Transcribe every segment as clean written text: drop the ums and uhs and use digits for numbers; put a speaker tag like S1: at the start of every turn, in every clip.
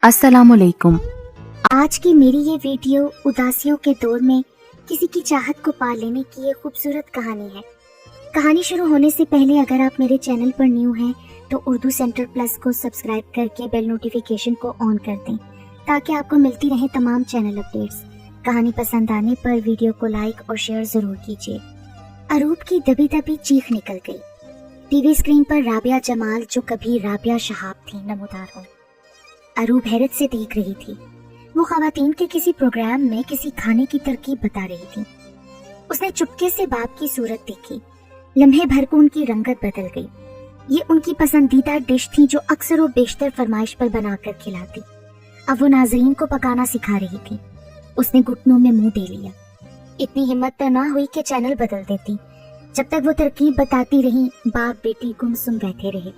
S1: अस्सलाम वालेकुम।
S2: आज की मेरी ये वीडियो उदासियों के दौर में किसी की चाहत को पा लेने की एक खूबसूरत कहानी है। कहानी शुरू होने से पहले अगर आप मेरे चैनल पर न्यू हैं तो उर्दू सेंटर प्लस को सब्सक्राइब करके बेल नोटिफिकेशन को ऑन कर दें ताकि आपको मिलती रहे तमाम चैनल अपडेट्स। कहानी पसंद आने पर वीडियो को लाइक और शेयर जरूर कीजिए। अरूब की दबी दबी चीख निकल गई। टीवी स्क्रीन पर राबिया जमाल, जो कभी राबिया शहाब थी, नमूदार हो। अरूब हैरत से देख रही थी। वो खवातीन के किसी प्रोग्राम में किसी खाने की तरकीब बता रही थी। उसने चुपके से बाप की सूरत देखी। लम्हे भर को उनकी रंगत बदल गई। ये उनकी पसंदीदा डिश थी जो अक्सर वो बेशतर फरमाइश पर बनाकर खिलाती। अब वो नाजरीन को पकाना सिखा रही थी। उसने घुटनों में मुंह दे लिया। इतनी हिम्मत तो ना हुई कि चैनल बदल देती। जब तक वो तरकीब बताती रही, बाप बेटी गुमसुम बैठे रहे।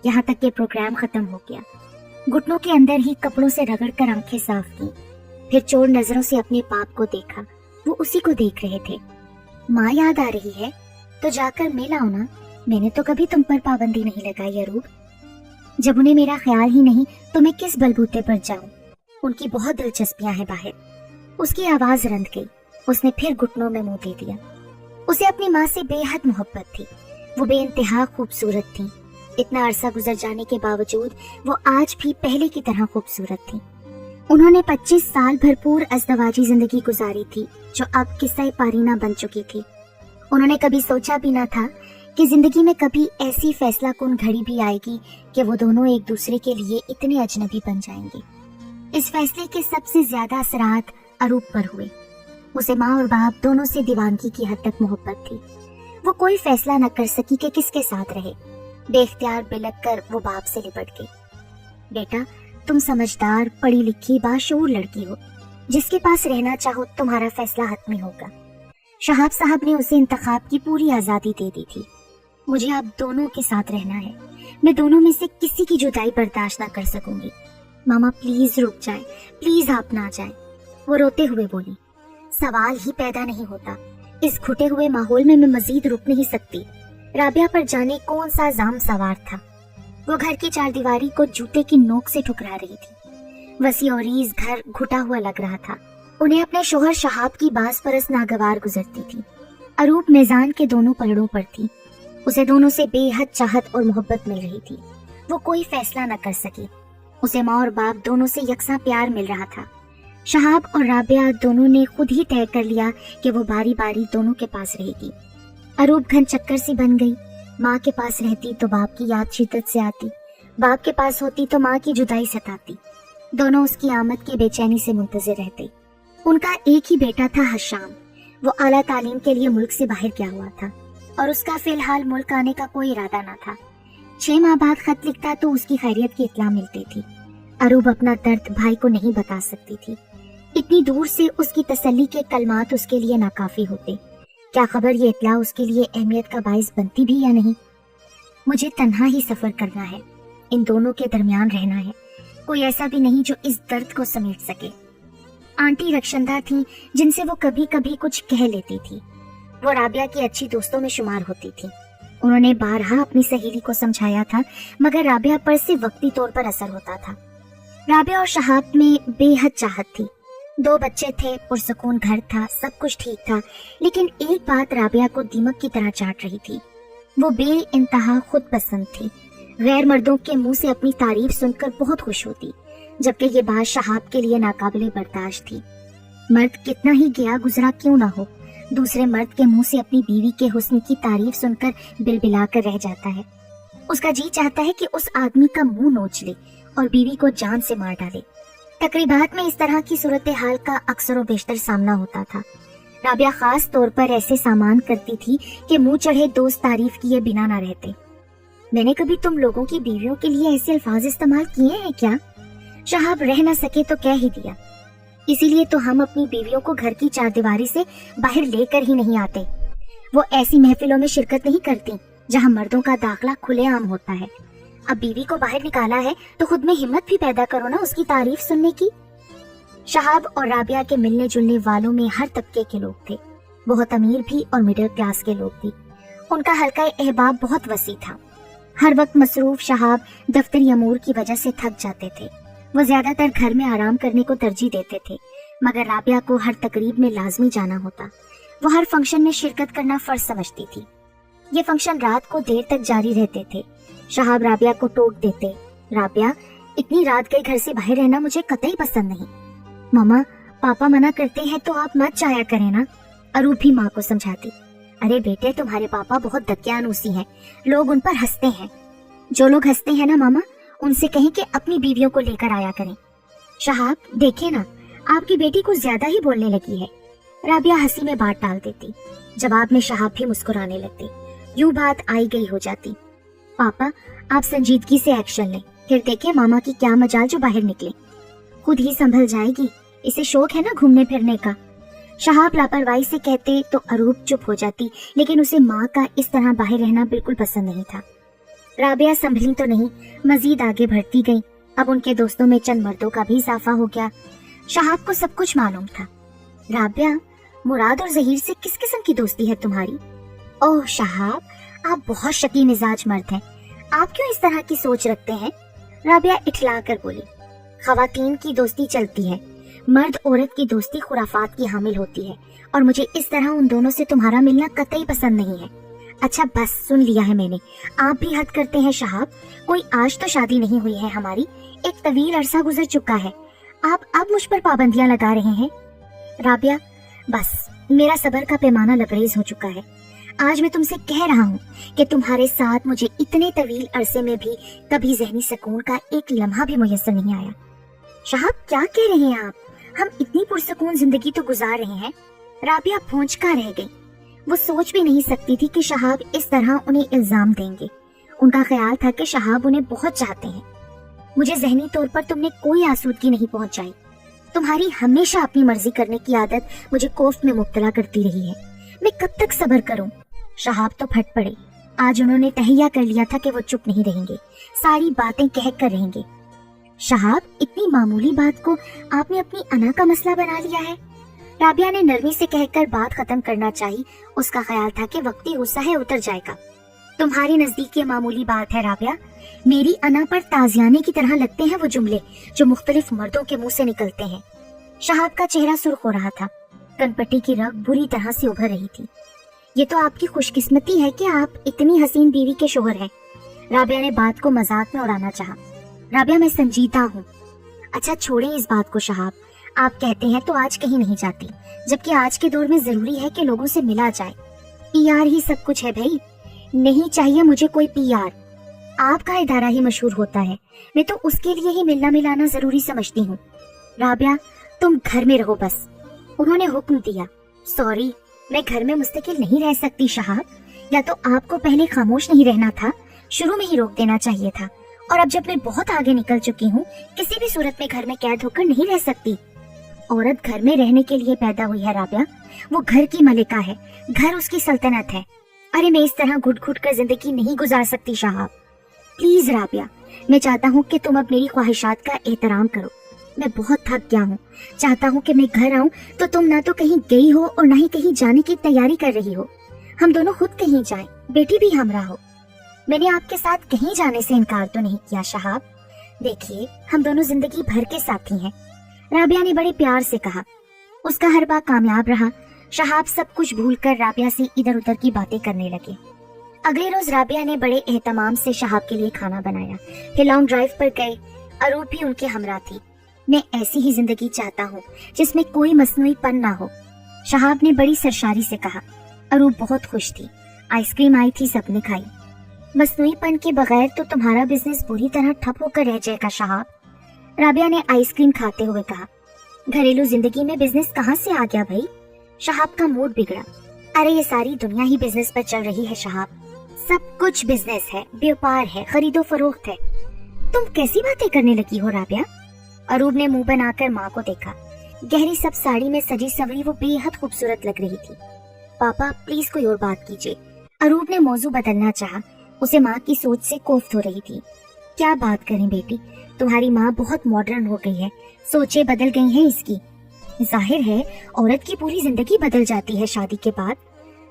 S2: यहाँ तक कि प्रोग्राम खत्म हो गया। घुटनों के अंदर ही कपड़ों से रगड़कर आंखें साफ की। फिर चोर नजरों से अपने बाप को देखा। वो उसी को देख रहे थे। माँ याद आ रही है तो जाकर मिल आओ ना। मैंने तो कभी तुम पर पाबंदी नहीं लगाई अरूब। जब उन्हें मेरा ख्याल ही नहीं तो मैं किस बलबूते पर जाऊं। उनकी बहुत दिलचस्पियां हैं बाहर। उसकी आवाज रंध गई। उसने फिर घुटनों में मुंह दे दिया। उसे अपनी माँ से बेहद मोहब्बत थी। वो बेइंतहा खूबसूरत थी। इतना अरसा गुजर जाने के बावजूद वो आज भी पहले की तरह खूबसूरत थी। उन्होंने 25 साल भरपूर अज़दवाजी जिंदगी गुजारी थी जो अब किस्सा पारीना बन चुकी थी। उन्होंने कभी सोचा भी ना था कि जिंदगी में कभी ऐसी फैसला कुन घड़ी भी आएगी कि वो दोनों एक दूसरे के लिए इतने अजनबी बन जाएंगे। इस फैसले के सबसे ज्यादा असरात अरूब पर हुए। उसे माँ और बाप दोनों से दीवानगी की हद तक मोहब्बत थी। वो कोई फैसला न कर सकी कि किसके साथ रहे। बेख्तियार बिलक कर वो बाप से लिपट गई। बेटा, तुम समझदार, पढ़ी लिखी, बाशऊर लड़की हो। जिसके पास रहना चाहो तुम्हारा फैसला हक में होगा। शहाब साहब ने उसे इंतखाब की पूरी आजादी दे दी थी। मुझे आप दोनों के साथ रहना है। मैं दोनों में से किसी की जुदाई बर्दाश्त ना कर सकूंगी। मामा प्लीज रुक जाए, प्लीज आप ना जाए। वो रोते हुए बोली। सवाल ही पैदा नहीं होता। इस घुटे हुए माहौल में मैं मजीद रुक नहीं सकती। राबिया पर जाने कौन सा जाम सवार था। वो घर की चारदीवारी को जूते की नोक से ठुकरा रही थी। वसी और ईज घर घुटा हुआ लग रहा था। उन्हें अपने शोहर शहाब की बास परस नागवार गुजरती थी। अरूब मेजान के दोनों पलड़ों पर थी। उसे दोनों से बेहद चाहत और मोहब्बत मिल रही थी। वो कोई फैसला न कर सकी। उसे माँ और बाप दोनों से यकसा प्यार मिल रहा था। शहाब और राबिया दोनों ने खुद ही तय कर लिया कि वो बारी बारी दोनों के पास रहेगी। अरूब घन चक्कर सी बन गई। माँ के पास रहती तो बाप की याद शिद्दत से आती। बाप के पास होती तो माँ की जुदाई सताती। दोनों उसकी आमद की बेचैनी से मुंतजिर रहते। उनका एक ही बेटा था हशाम। वो आला तालीम के लिए मुल्क से बाहर गया हुआ था और उसका फिलहाल मुल्क आने का कोई इरादा न था। 6 माह बाद खत लिखता तो उसकी खैरियत की इत्तला मिलती थी। अरूब अपना दर्द भाई को नहीं बता सकती थी। इतनी दूर से उसकी तसल्ली के कलमात उसके लिए नाकाफी होते। क्या खबर ये इत्तला उसके लिए अहमियत का बाइस बनती भी या नहीं। मुझे तन्हा ही सफर करना है। इन दोनों के दरमियान रहना है। कोई ऐसा भी नहीं जो इस दर्द को समेट सके। आंटी रक्षंदा थी जिनसे वो कभी कभी कुछ कह लेती थी। वो राबिया की अच्छी दोस्तों में शुमार होती थी। उन्होंने बारहा अपनी सहेली को समझाया था मगर राबिया पर सिर्फ वक्ती तौर पर असर होता था। राबिया और शहाब में बेहद चाहत थी। 2 बच्चे थे, पुरसकून घर था, सब कुछ ठीक था। लेकिन एक बात राबिया को दीमक की तरह चाट रही थी। वो बेइंतहा खुद पसंद थी। गैर मर्दों के मुंह से अपनी तारीफ सुनकर बहुत खुश होती, जबकि ये बात शहाब के लिए नाकाबिले बर्दाश्त थी। मर्द कितना ही गया गुजरा क्यों ना हो, दूसरे मर्द के मुंह से अपनी बीवी के हुस्न की तारीफ सुनकर बिलबिला कर रह जाता है। उसका जी चाहता है कि उस आदमी का मुंह नोच ले और बीवी को जान से मार डाले। तकरीबात में इस तरह की सूरत हाल का अक्सर व बेशतर सामना होता था। राबिया खास तौर पर ऐसे सामान करती थी कि मुंह चढ़े दोस्त तारीफ किए बिना ना रहते। मैंने कभी तुम लोगों की बीवियों के लिए ऐसे अल्फाज इस्तेमाल किए हैं क्या? शहाब रह न सके तो कह ही दिया। इसीलिए तो हम अपनी बीवियों को घर की चारदीवारी से बाहर लेकर ही नहीं आते। वो ऐसी महफिलों में शिरकत नहीं करती जहाँ मर्दों का दाखला खुलेआम होता है। अब बीवी को बाहर निकाला है तो खुद में हिम्मत भी पैदा करो ना उसकी तारीफ सुनने की। शहाब और राबिया के मिलने जुलने वालों में हर तबके के लोग थे। बहुत अमीर भी और मिडिल क्लास के लोग भी। उनका हल्का अहबाब बहुत वसी था। हर वक्त मसरूफ शहाब दफ्तरी अमूर की वजह से थक जाते थे वो ज्यादातर घर में आराम करने को तरजीह देते थे, मगर राबिया को हर तकरीब में लाजमी जाना होता। वो हर फंक्शन में शिरकत करना फर्ज समझती थी। ये फंक्शन रात को देर तक जारी रहते थे। शहाब राबिया को टोक देते, राबिया इतनी रात के घर से बाहर रहना मुझे कतई पसंद नहीं। मामा पापा मना करते हैं तो आप मत जाया करें ना। अरूप भी माँ को समझाती, अरे बेटे तुम्हारे पापा बहुत दकियानूसी हैं, लोग उन पर हंसते हैं। जो लोग हंसते हैं ना मामा, उनसे कहें कि अपनी बीवियों को लेकर आया करें। शहाब देखे ना, आपकी बेटी कुछ ज्यादा ही बोलने लगी है। राबिया हंसी में बात डाल देती। जवाब में शहाब भी मुस्कुराने लगते। यूं बात आई गई हो जाती। पापा आप संजीदगी से एक्शन लें, फिर देखें मामा की क्या मजाल जो बाहर निकले। खुद ही संभल जाएगी, इसे शौक है ना घूमने फिरने का। शहाब लापरवाही से कहते तो अरूप चुप हो जाती, लेकिन उसे माँ का इस तरह बाहर रहना बिल्कुल पसंद नहीं था। राबिया संभली तो नहीं, मजीद आगे बढ़ती गई। अब उनके दोस्तों में चंद मर्दों का भी इजाफा हो गया। शहाब को सब कुछ मालूम था। राबिया मुराद और जहीर से किस किस्म की दोस्ती है तुम्हारी? ओह शहाब, आप बहुत शकी मिजाज मर्द हैं, आप क्यों इस तरह की सोच रखते हैं? राबिया इठला कर बोली, खवातीन की दोस्ती चलती है, मर्द औरत की दोस्ती खुराफात की हामिल होती है, और मुझे इस तरह उन दोनों से तुम्हारा मिलना कतई पसंद नहीं है। अच्छा बस सुन लिया है मैंने, आप भी हद करते हैं शहाब। कोई आज तो शादी नहीं हुई है हमारी, एक तवील अरसा गुजर चुका है, आप अब मुझ पर पाबंदियां लगा रहे हैं। राबिया बस, मेरा सब्र का पैमाना लबरेज हो चुका है। आज मैं तुमसे कह रहा हूँ कि तुम्हारे साथ मुझे इतने तवील अरसे में भी कभी जहनी सुकून का एक लम्हा भी मुयस्सर नहीं आया। शहाब क्या कह रहे हैं आप? हम इतनी पुरसुकून जिंदगी तो गुजार रहे हैं। राबिया भौंचका रह गई। वो सोच भी नहीं सकती थी कि शहाब इस तरह उन्हें इल्जाम देंगे। उनका ख्याल था कि शहाब उन्हें बहुत चाहते हैं। मुझे जहनी तौर पर तुमने कोई आसूदगी नहीं पहुंचाई। तुम्हारी हमेशा अपनी मर्जी करने की आदत मुझे कोफ्त में मुब्तला करती रही है। मैं कब तक सब्र करूं? शहाब तो फट पड़े। आज उन्होंने तहैया कर लिया था कि वो चुप नहीं रहेंगे, सारी बातें कह कर रहेंगे। शहाब इतनी मामूली बात को आपने अपनी अना का मसला बना लिया है। राबिया ने नरमी से कहकर बात खत्म करना चाहिए। उसका ख्याल था कि वक्ती गुस्सा है उतर जाएगा। तुम्हारे नजदीक ये मामूली बात है राबिया। मेरी अना पर ताजियाने की तरह लगते हैं वो जुमले जो मुख्तलिफ मर्दों के मुंह से निकलते हैं। शहाब का चेहरा सुर्ख हो रहा था, कनपट्टी की रग बुरी तरह से उभर रही थी। ये तो आपकी खुशकिस्मती है कि आप इतनी हसीन बीवी के शोहर हैं। राबिया ने बात को मजाक में उड़ाना चाहा। राबिया मैं संजीदा हूँ। अच्छा छोड़ें इस बात को शहाब, आप कहते हैं तो आज कहीं नहीं जाती, जबकि आज के दौर में जरूरी है कि लोगों से मिला जाए। पीआर ही सब कुछ है भाई, नहीं चाहिए मुझे कोई पीआर। आपका इदारा ही मशहूर होता है, मैं तो उसके लिए ही मिलना मिलाना जरूरी समझती हूँ। राबिया तुम घर में रहो बस। उन्होंने हुक्म दिया। सॉरी, मैं घर में मुस्तकिल नहीं रह सकती शहाब। या तो आपको पहले खामोश नहीं रहना था, शुरू में ही रोक देना चाहिए था। और अब जब मैं बहुत आगे निकल चुकी हूँ, किसी भी सूरत में घर में कैद होकर नहीं रह सकती। औरत घर में रहने के लिए पैदा हुई है राबिया, वो घर की मलिका है, घर उसकी सल्तनत है। अरे मैं इस तरह घुट घुट कर जिंदगी नहीं गुजार सकती शहाब। प्लीज राबिया, मैं चाहता हूँ कि तुम अब मेरी ख्वाहिशात का एहतराम करो। मैं बहुत थक गया हूँ। चाहता हूँ कि मैं घर आऊँ तो तुम ना तो कहीं गई हो और ना ही कहीं जाने की तैयारी कर रही हो। हम दोनों खुद कहीं जाएं, बेटी भी हमरा हो। मैंने आपके साथ कहीं जाने से इनकार तो नहीं किया शहाब। देखिए हम दोनों जिंदगी भर के साथी हैं। राबिया ने बड़े प्यार से कहा। उसका हर बात कामयाब रहा। शहाब सब कुछ भूलकर राबिया से इधर उधर की बातें करने लगे। अगले रोज राबिया ने बड़े एहतमाम से शहाब के लिए खाना बनाया, फिर लॉन्ग ड्राइव पर गए। अरूप भी उनके हमरा थी। मैं ऐसी ही जिंदगी चाहता हूँ जिसमें कोई मसनूईपन ना हो, शहाब ने बड़ी सरशारी से कहा। अरूप बहुत खुश थी। आइसक्रीम आई थी, सबने खाई। मसनूईपन के बगैर तो तुम्हारा बिजनेस बुरी तरह ठप होकर रह जाएगा शहाब, राबिया ने आइसक्रीम खाते हुए कहा। घरेलू जिंदगी में बिजनेस कहाँ से आ गया भाई? शहाब का मूड बिगड़ा। अरे ये सारी दुनिया ही बिजनेस पर चल रही है शहाब, सब कुछ बिजनेस है, व्यापार है, खरीदो फरोख्त है। तुम कैसी बातें करने लगी हो राबिया? अरूप ने मुंह बनाकर माँ को देखा। गहरी सब साड़ी में सजी सवरी वो बेहद खूबसूरत लग रही थी। पापा प्लीज कोई और बात कीजिए। अरूप ने मौजू बदलना चाहा। उसे माँ की सोच से कोफ्त हो रही थी। क्या बात करें बेटी, तुम्हारी माँ बहुत मॉडर्न हो गई है, सोचें बदल गई हैं इसकी। जाहिर है औरत की पूरी जिंदगी बदल जाती है शादी के बाद।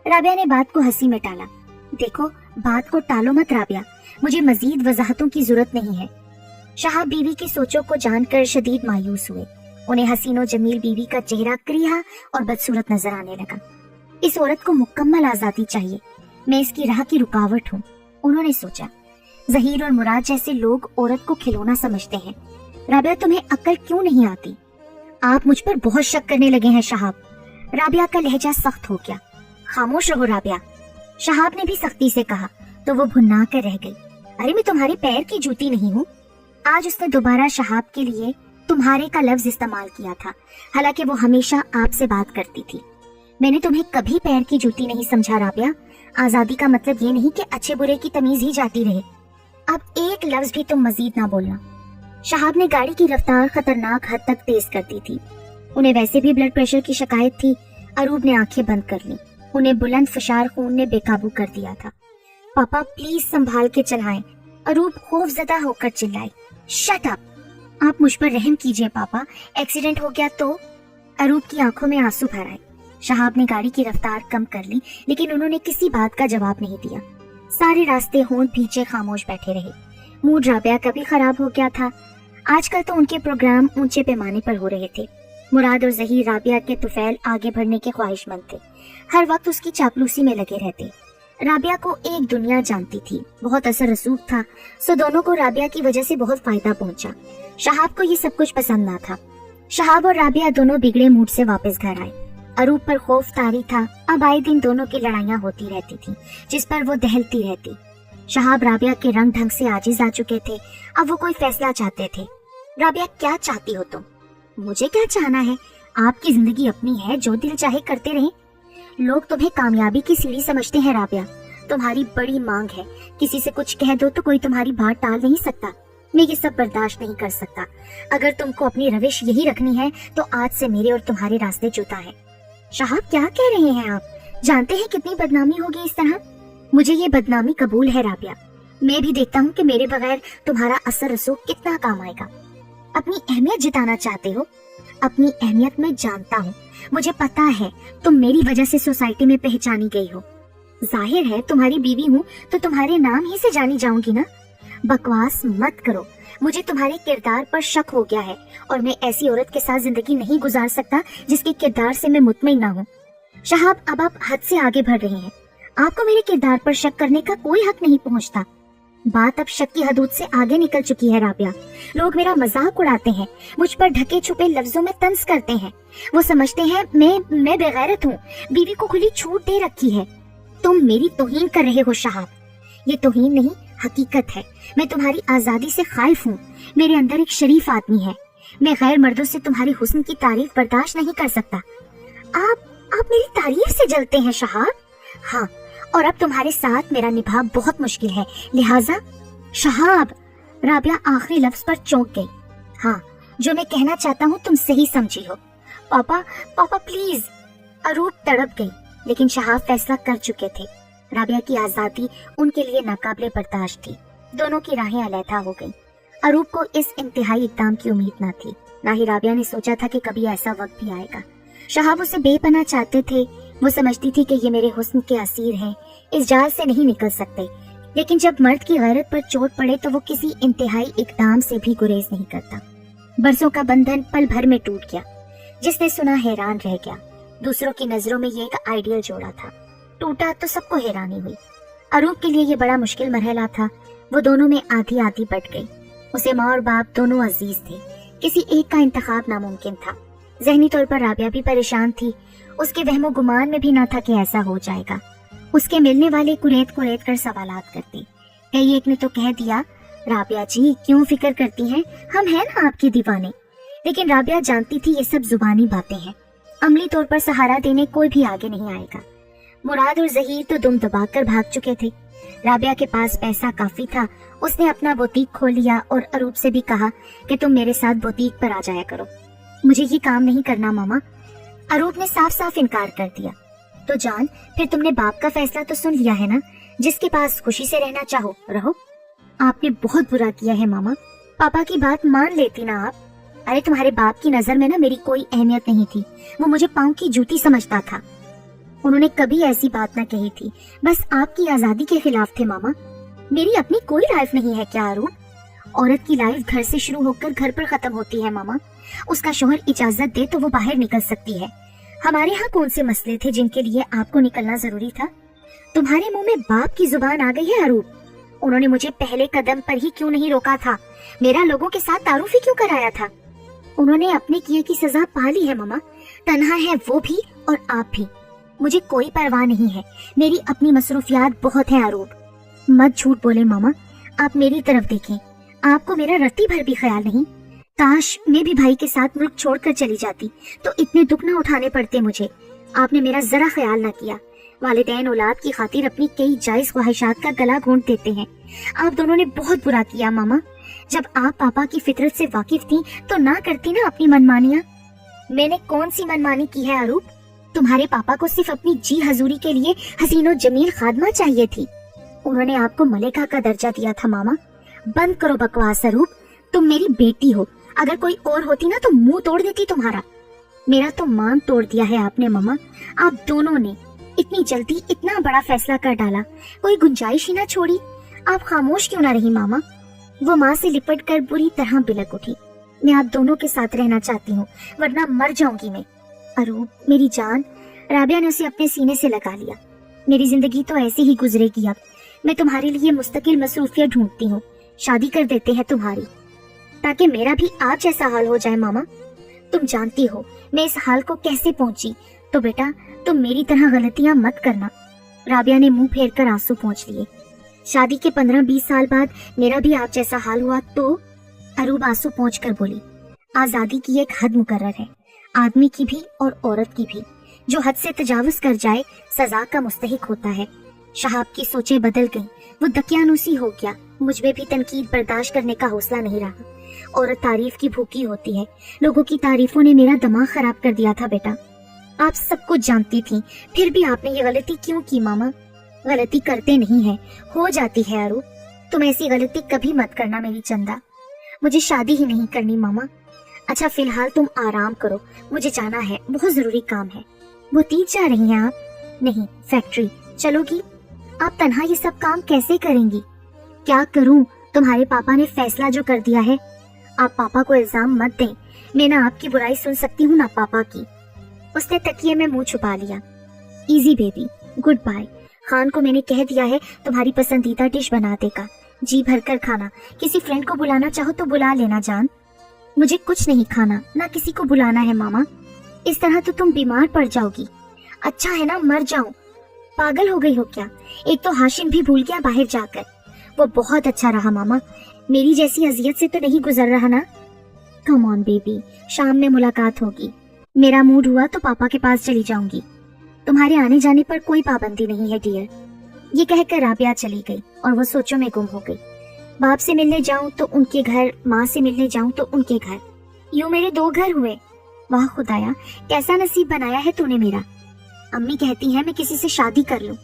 S2: राबिया ने बात को हंसी में टाला। देखो बात को टालो मत राबिया, मुझे मजीद वजाहतों की जरूरत नहीं है। शहाब बीवी की सोचों को जानकर शदीद मायूस हुए। उन्हें हसीनो जमील बीवी का चेहरा करीहा और बदसूरत नजर आने लगा। इस औरत को मुकम्मल आजादी चाहिए, मैं इसकी राह की रुकावट हूँ, उन्होंने सोचा। जहीर और मुराद जैसे लोग औरत को खिलौना समझते हैं। राबिया, तुम्हें अक्ल क्यों नहीं आती? आप मुझ पर बहुत शक करने लगे हैं शहाब। राबिया का लहजा सख्त हो गया। खामोश रहो राबिया, शहाब ने भी सख्ती से कहा तो वो भुन्ना कर रह गई। अरे मैं तुम्हारे पैर की जूती नहीं हूँ। आज उसने दोबारा शहाब के लिए तुम्हारे का लफ्ज इस्तेमाल किया था, हालांकि वो हमेशा आपसे बात करती थी। मैंने तुम्हें कभी पैर की जूती नहीं समझा राबिया। आजादी का मतलब ये नहीं कि अच्छे बुरे की तमीज ही जाती रहे। अब एक लफ्ज भी तुम मजीद ना बोलना। शहाब ने गाड़ी की रफ्तार खतरनाक हद तक तेज कर दी थी। उन्हें वैसे भी ब्लड प्रेशर की शिकायत थी। अरूब ने आंखें बंद कर ली। उन्हें बुलंद फशार खून ने बेकाबू कर दिया था। पापा प्लीज संभाल के चलाएं, अरूब खौफजदा होकर चिल्लाई। शट अप, आप मुझ पर रहम कीजिए पापा, एक्सीडेंट हो गया तो। अरूब की आंखों में आंसू भर आए। शहाब ने गाड़ी की रफ्तार कम कर ली, लेकिन उन्होंने किसी बात का जवाब नहीं दिया। सारे रास्ते होंठ भींचे खामोश बैठे रहे। मूड राबिया का भी खराब हो गया था। आजकल तो उनके प्रोग्राम ऊंचे पैमाने पर हो रहे थे। मुराद और जहीर राबिया के तुफैल आगे बढ़ने के ख्वाहिशमंद थे। हर वक्त उसकी चापलूसी में लगे रहते। राबिया को एक दुनिया जानती थी, बहुत असर रसूख था, सो दोनों को राबिया की वजह से बहुत फायदा पहुंचा। शहाब को ये सब कुछ पसंद ना था। शहाब और राबिया दोनों बिगड़े मूड से वापस घर आए। अरूब पर खौफ तारी था। अब आए दिन दोनों की लड़ाइयाँ होती रहती थी, जिस पर वो दहलती रहती। शहाब राबिया के रंग ढंग से आजिज आ चुके थे। अब वो कोई फैसला चाहते थे। राबिया, क्या चाहती हो तुम? मुझे क्या चाहना है, आपकी जिंदगी अपनी है, जो दिल चाहे करते रहें। लोग तुम्हें कामयाबी की सीढ़ी समझते हैं राबिया। तुम्हारी बड़ी मांग है, किसी से कुछ कह दो तो कोई तुम्हारी बात टाल नहीं सकता। मैं ये सब बर्दाश्त नहीं कर सकता। अगर तुमको अपनी रविश यही रखनी है तो आज से मेरे और तुम्हारे रास्ते जुदा है। शहाब, क्या कह रहे हैं आप? जानते हैं कितनी बदनामी होगी इस तरह? मुझे ये बदनामी कबूल है राबिया। मैं भी देखता हूँ कि मेरे बगैर तुम्हारा असर रसूख कितना काम आएगा। अपनी अहमियत जिताना चाहते हो? अपनी अहमियत मैं जानता हूँ। मुझे पता है तुम मेरी वजह से सोसाइटी में पहचानी गई हो। जाहिर है तुम्हारी बीवी हूँ तो तुम्हारे नाम ही से जानी जाऊंगी ना। बकवास मत करो। मुझे तुम्हारे किरदार पर शक हो गया है और मैं ऐसी औरत के साथ जिंदगी नहीं गुजार सकता जिसके किरदार से मैं मुतमईन ना हूँ। शहाब, अब आप हद से आगे बढ़ रहे हैं। आपको मेरे किरदार पर शक करने का कोई हक नहीं पहुँचता। बात अब शक की हदूद से आगे निकल चुकी है राबिया। लोग मेरा मजाक उड़ाते हैं, मुझ पर ढके छुपे लफ्जों में तंज करते हैं। वो समझते हैं मैं बेगैरत हूँ, बीवी को खुली छूट दे रखी है। तुम मेरी तौहीन कर रहे हो शहाब। ये तौहीन नहीं, हकीकत है। मैं तुम्हारी आजादी से खाइफ हूँ। मेरे अंदर एक शरीफ आदमी है। मैं गैर मर्दों से तुम्हारी हुस्न की तारीफ बर्दाश्त नहीं कर सकता। आप मेरी तारीफ से जलते हैं शहाब। हाँ, और अब तुम्हारे साथ मेरा निभा बहुत मुश्किल है, लिहाजा। शहाब, राबिया आखिरी लफ्ज पर चौंक गई। हाँ, जो मैं कहना चाहता हूँ तुम सही समझी हो। पापा प्लीज। अरूब तड़प गई, लेकिन शहाब फैसला कर चुके थे। राबिया की आजादी उनके लिए नाकाबिले बर्दाश्त थी। दोनों की राहें अलहदा हो गईं। अरूब को इस इंतहाई इक़दाम की उम्मीद न थी, ना ही राबिया ने सोचा था कि कभी ऐसा वक्त भी आएगा। शहाब उसे बेपनाह चाहते थे। वो समझती थी कि ये मेरे हुस्न के असीर हैं, इस जाल से नहीं निकल सकते। लेकिन जब मर्द की गैरत पर चोट पड़े तो वो किसी इंतहाई इक़दाम से भी गुरेज नहीं करता। बरसों का बंधन पल भर में टूट गया। जिसने सुना हैरान रह गया। दूसरों की नजरों में ये एक आइडियल जोड़ा था, टूटा तो सबको हैरानी हुई। अरूब के लिए ये बड़ा मुश्किल मरहला था। वो दोनों में आधी आधी बट गई। उसे माँ और बाप दोनों अजीज थे। किसी एक का इंतखाब नामुमकिन था। ज़हनी तौर पर राबिया भी परेशान थी। उसके वहमो गुमान में भी ना था कि ऐसा हो जाएगा। उसके मिलने वाले कुरेद कर सवालात करते। कई एक ने तो कह दिया, राबिया जी क्यों फिक्र करती हैं, हम हैं ना आपके दीवाने। लेकिन राबिया जानती थी ये सब जुबानी बातें हैं। अमली तौर पर सहारा देने कोई भी आगे नहीं आएगा। मुराद और जहीर तो दुम दबाकर भाग चुके थे। राबिया के पास पैसा काफी था। उसने अपना बुटीक खोल लिया और अरूब से भी कहा कि तुम मेरे साथ बुटीक पर आ जाया करो। मुझे ये काम नहीं करना मामा। अरूब ने साफ साफ इनकार कर दिया। तो जान, फिर तुमने बाप का फैसला तो सुन लिया है ना। जिसके पास खुशी से रहना चाहो रहो। आपने बहुत बुरा किया है मामा। पापा की बात मान लेती ना आप। अरे तुम्हारे बाप की नजर में ना मेरी कोई अहमियत नहीं थी। वो मुझे पाँव की जूती समझता था। उन्होंने कभी ऐसी बात न कही थी। बस आपकी आजादी के खिलाफ थे मामा। मेरी अपनी कोई लाइफ नहीं है क्या अरूब? औरत की लाइफ घर से शुरू होकर घर पर खत्म होती है मामा। उसका शौहर इजाजत दे तो वो बाहर निकल सकती है। हमारे यहाँ कौन से मसले थे जिनके लिए आपको निकलना जरूरी था? तुम्हारे मुंह में बाप की जुबान आ गई है अरूप। उन्होंने मुझे पहले कदम पर ही क्यों नहीं रोका था? मेरा लोगों के साथ तारुफ ही क्यों कराया था? उन्होंने अपने किए की सजा पा ली है मामा। तन्हा है वो भी और आप भी। मुझे कोई परवाह नहीं है, मेरी अपनी मसरूफियात बहुत है अरूप। मत झूठ बोले मामा, आप मेरी तरफ देखें, आपको मेरा रत्ती भर भी ख्याल नहीं। काश मैं भी भाई के साथ मुल्क छोड़कर चली जाती तो इतने दुख न उठाने पड़ते मुझे। आपने मेरा जरा ख्याल न किया। वालिदैन औलाद की खातिर अपनी कई जायज ख्वाहिशात का गला घोंट देते हैं। आप दोनों ने बहुत बुरा किया मामा। जब आप पापा की फितरत से वाकिफ थी तो ना करती ना अपनी मनमानियाँ। मैंने कौन सी मनमानी की है अरूप? तुम्हारे पापा को सिर्फ अपनी जी हजूरी के लिए हसीनो जमील खादमा चाहिए थी। उन्होंने आपको मलिका का दर्जा दिया था मामा। बंद करो बकवास अरूप, तुम मेरी बेटी हो। अगर कोई और होती ना तो मुंह तोड़ देती तुम्हारा। मेरा तो मान तोड़ दिया है आपने मामा। आप दोनों ने इतनी जल्दी इतना बड़ा फैसला कर डाला, कोई गुंजाइश ही ना छोड़ी। आप खामोश क्यों ना रही मामा? वो माँ से लिपट कर बुरी तरह बिलक उठी। मैं आप दोनों के साथ रहना चाहती हूँ, वरना मर जाऊंगी मैं। अरूप मेरी जान, राबिया ने उसे अपने सीने से लगा लिया। मेरी जिंदगी तो ऐसे ही गुजरेगी अब। मैं तुम्हारे लिए मुस्तकिल मसरूफियत ढूंढती हूँ। शादी कर देते हैं तुम्हारी, ताकि मेरा भी आज जैसा हाल हो जाए मामा। तुम जानती हो मैं इस हाल को कैसे पहुंची, तो बेटा तुम मेरी तरह गलतियां मत करना। राबिया ने मुंह फेर कर आंसू पोंछ लिए। शादी के 15-20 साल बाद मेरा भी आप जैसा हाल हुआ तो? अरूब आंसू पोंछ कर बोली। आजादी की एक हद मुकर्रर है, आदमी की भी और औरत की भी। जो हद से तजावुज कर जाए सजा का मुस्तहिक होता है। शहाब की सोचें बदल गईं, वो दकियानूसी हो गया। मुझ में भी तनकीद बर्दाश्त करने का हौसला नहीं रहा। औरत तारीफ की भूखी होती है। लोगों की तारीफों ने मेरा दिमाग खराब कर दिया था बेटा। आप सब कुछ जानती थी, फिर भी आपने ये गलती क्यों की मामा? गलती करते नहीं है, हो जाती है अरूप। तुम ऐसी गलती कभी मत करना मेरी चंदा। मुझे शादी ही नहीं करनी मामा। अच्छा फिलहाल तुम आराम करो, मुझे जाना है, बहुत जरूरी काम है। वो तीज जा रही हैं आप? नहीं, फैक्ट्री। चलोगी? आप तन्हा ये सब काम कैसे करेंगी? क्या करूं? तुम्हारे पापा ने फैसला जो कर दिया है। आप पापा को इल्जाम मत दें, मैं ना आपकी बुराई सुन सकती हूँ ना पापा की। उसने तकिए में मुंह छुपा लिया। Easy baby, goodbye. Khan को मैंने कह दिया है तुम्हारी पसंदीदा डिश बना देगा, जी भर कर खाना। किसी फ्रेंड को बुलाना चाहो तो बुला लेना जान। मुझे कुछ नहीं खाना, ना किसी को बुलाना है मामा। इस तरह तो तुम बीमार पड़ जाओगी। अच्छा है ना मर जाऊं? पागल हो गई हो क्या? एक तो हाशिम भी भूल गया बाहर जाकर। वो बहुत अच्छा रहा मामा, मेरी जैसी अजियत से तो नहीं गुजर रहा ना। कम ऑन बेबी, शाम में मुलाकात होगी। मेरा मूड हुआ तो पापा के पास चली जाऊंगी। तुम्हारे आने जाने पर कोई पाबंदी नहीं है डियर। ये कहकर राबिया चली गई और वो सोचों में गुम हो गई। बाप से मिलने जाऊं तो उनके घर, माँ से मिलने जाऊं तो उनके घर। यूं मेरे 2 घर हुए। वाह खुदाया, कैसा नसीब बनाया है तूने मेरा। अम्मी कहती है मैं किसी से शादी कर लूं,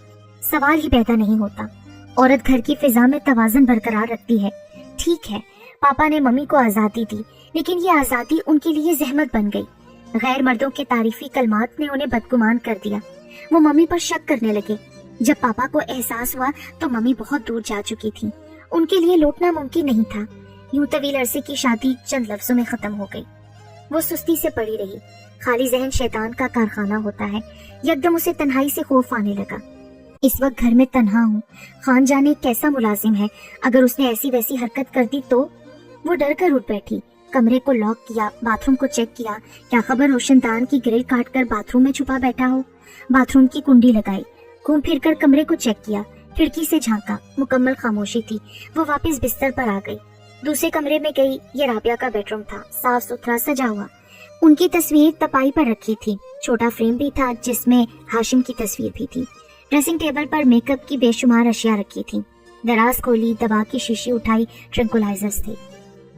S2: सवाल ही पैदा नहीं होता। औरत घर की फिजा में तवाज़ुन बरकरार रखती है। ठीक है, पापा ने मम्मी को आजादी दी, लेकिन ये आजादी उनके लिए जहमत बन गई। गैर मर्दों के तारीफी कलमात ने उन्हें बदगुमान कर दिया। वो मम्मी पर शक करने लगे। जब पापा को एहसास हुआ तो मम्मी बहुत दूर जा चुकी थी। उनके लिए लौटना मुमकिन नहीं था। यूं तवील अरसे की शादी चंद लफ्जों में खत्म हो गई। वो सुस्ती से पड़ी रही। खाली जहन शैतान का कारखाना होता है। यकदम उसे तन्हाई से खौफ आने लगा। इस वक्त घर में तन्हा हूँ। खान जाने कैसा मुलाजिम है, अगर उसने ऐसी वैसी हरकत कर दी तो? वो डर कर उठ बैठी। कमरे को लॉक किया, बाथरूम को चेक किया। क्या खबर रोशनदान की ग्रिल काट कर बाथरूम में छुपा बैठा हो। बाथरूम की कुंडी लगाई, घूम फिर कर कमरे को चेक किया, खिड़की से झांका। मुकम्मल खामोशी थी। वो वापस बिस्तर पर आ गई। दूसरे कमरे में गई। ये राबिया का बेडरूम था, साफ सुथरा सजा हुआ। उनकी तस्वीर तपाई पर रखी थी। छोटा फ्रेम भी था जिसमें हाशिम की तस्वीर भी थी। ड्रेसिंग टेबल पर मेकअप की बेशुमार अशिया रखी थी। दराज खोली, दवा की शीशी उठाई, ट्रैंकुलाइजर्स थे।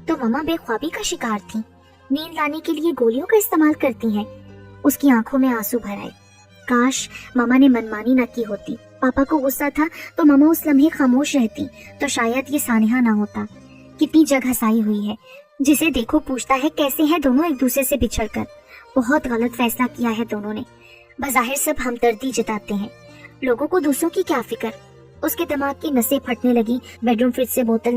S2: तो मम्मा बेख्वाबी का शिकार थी, नींद लाने के लिए गोलियों का इस्तेमाल करती हैं। उसकी आंखों में आंसू भर आए। काश मामा ने मनमानी न की होती। पापा को गुस्सा था तो मामा उस लम्हे खामोश रहती तो शायद ये सानिहा ना होता। कितनी जगह हंसाई हुई है। जिसे देखो पूछता है कैसे हैं दोनों एक दूसरे से बिछड़कर। बहुत गलत फैसला किया है दोनों ने। बज़ाहिर सब हमदर्दी जताते हैं, लोगों को दूसरों की क्या फिक्र। उसके दिमाग की नसें फटने लगी। बेडरूम फ्रिज से बोतल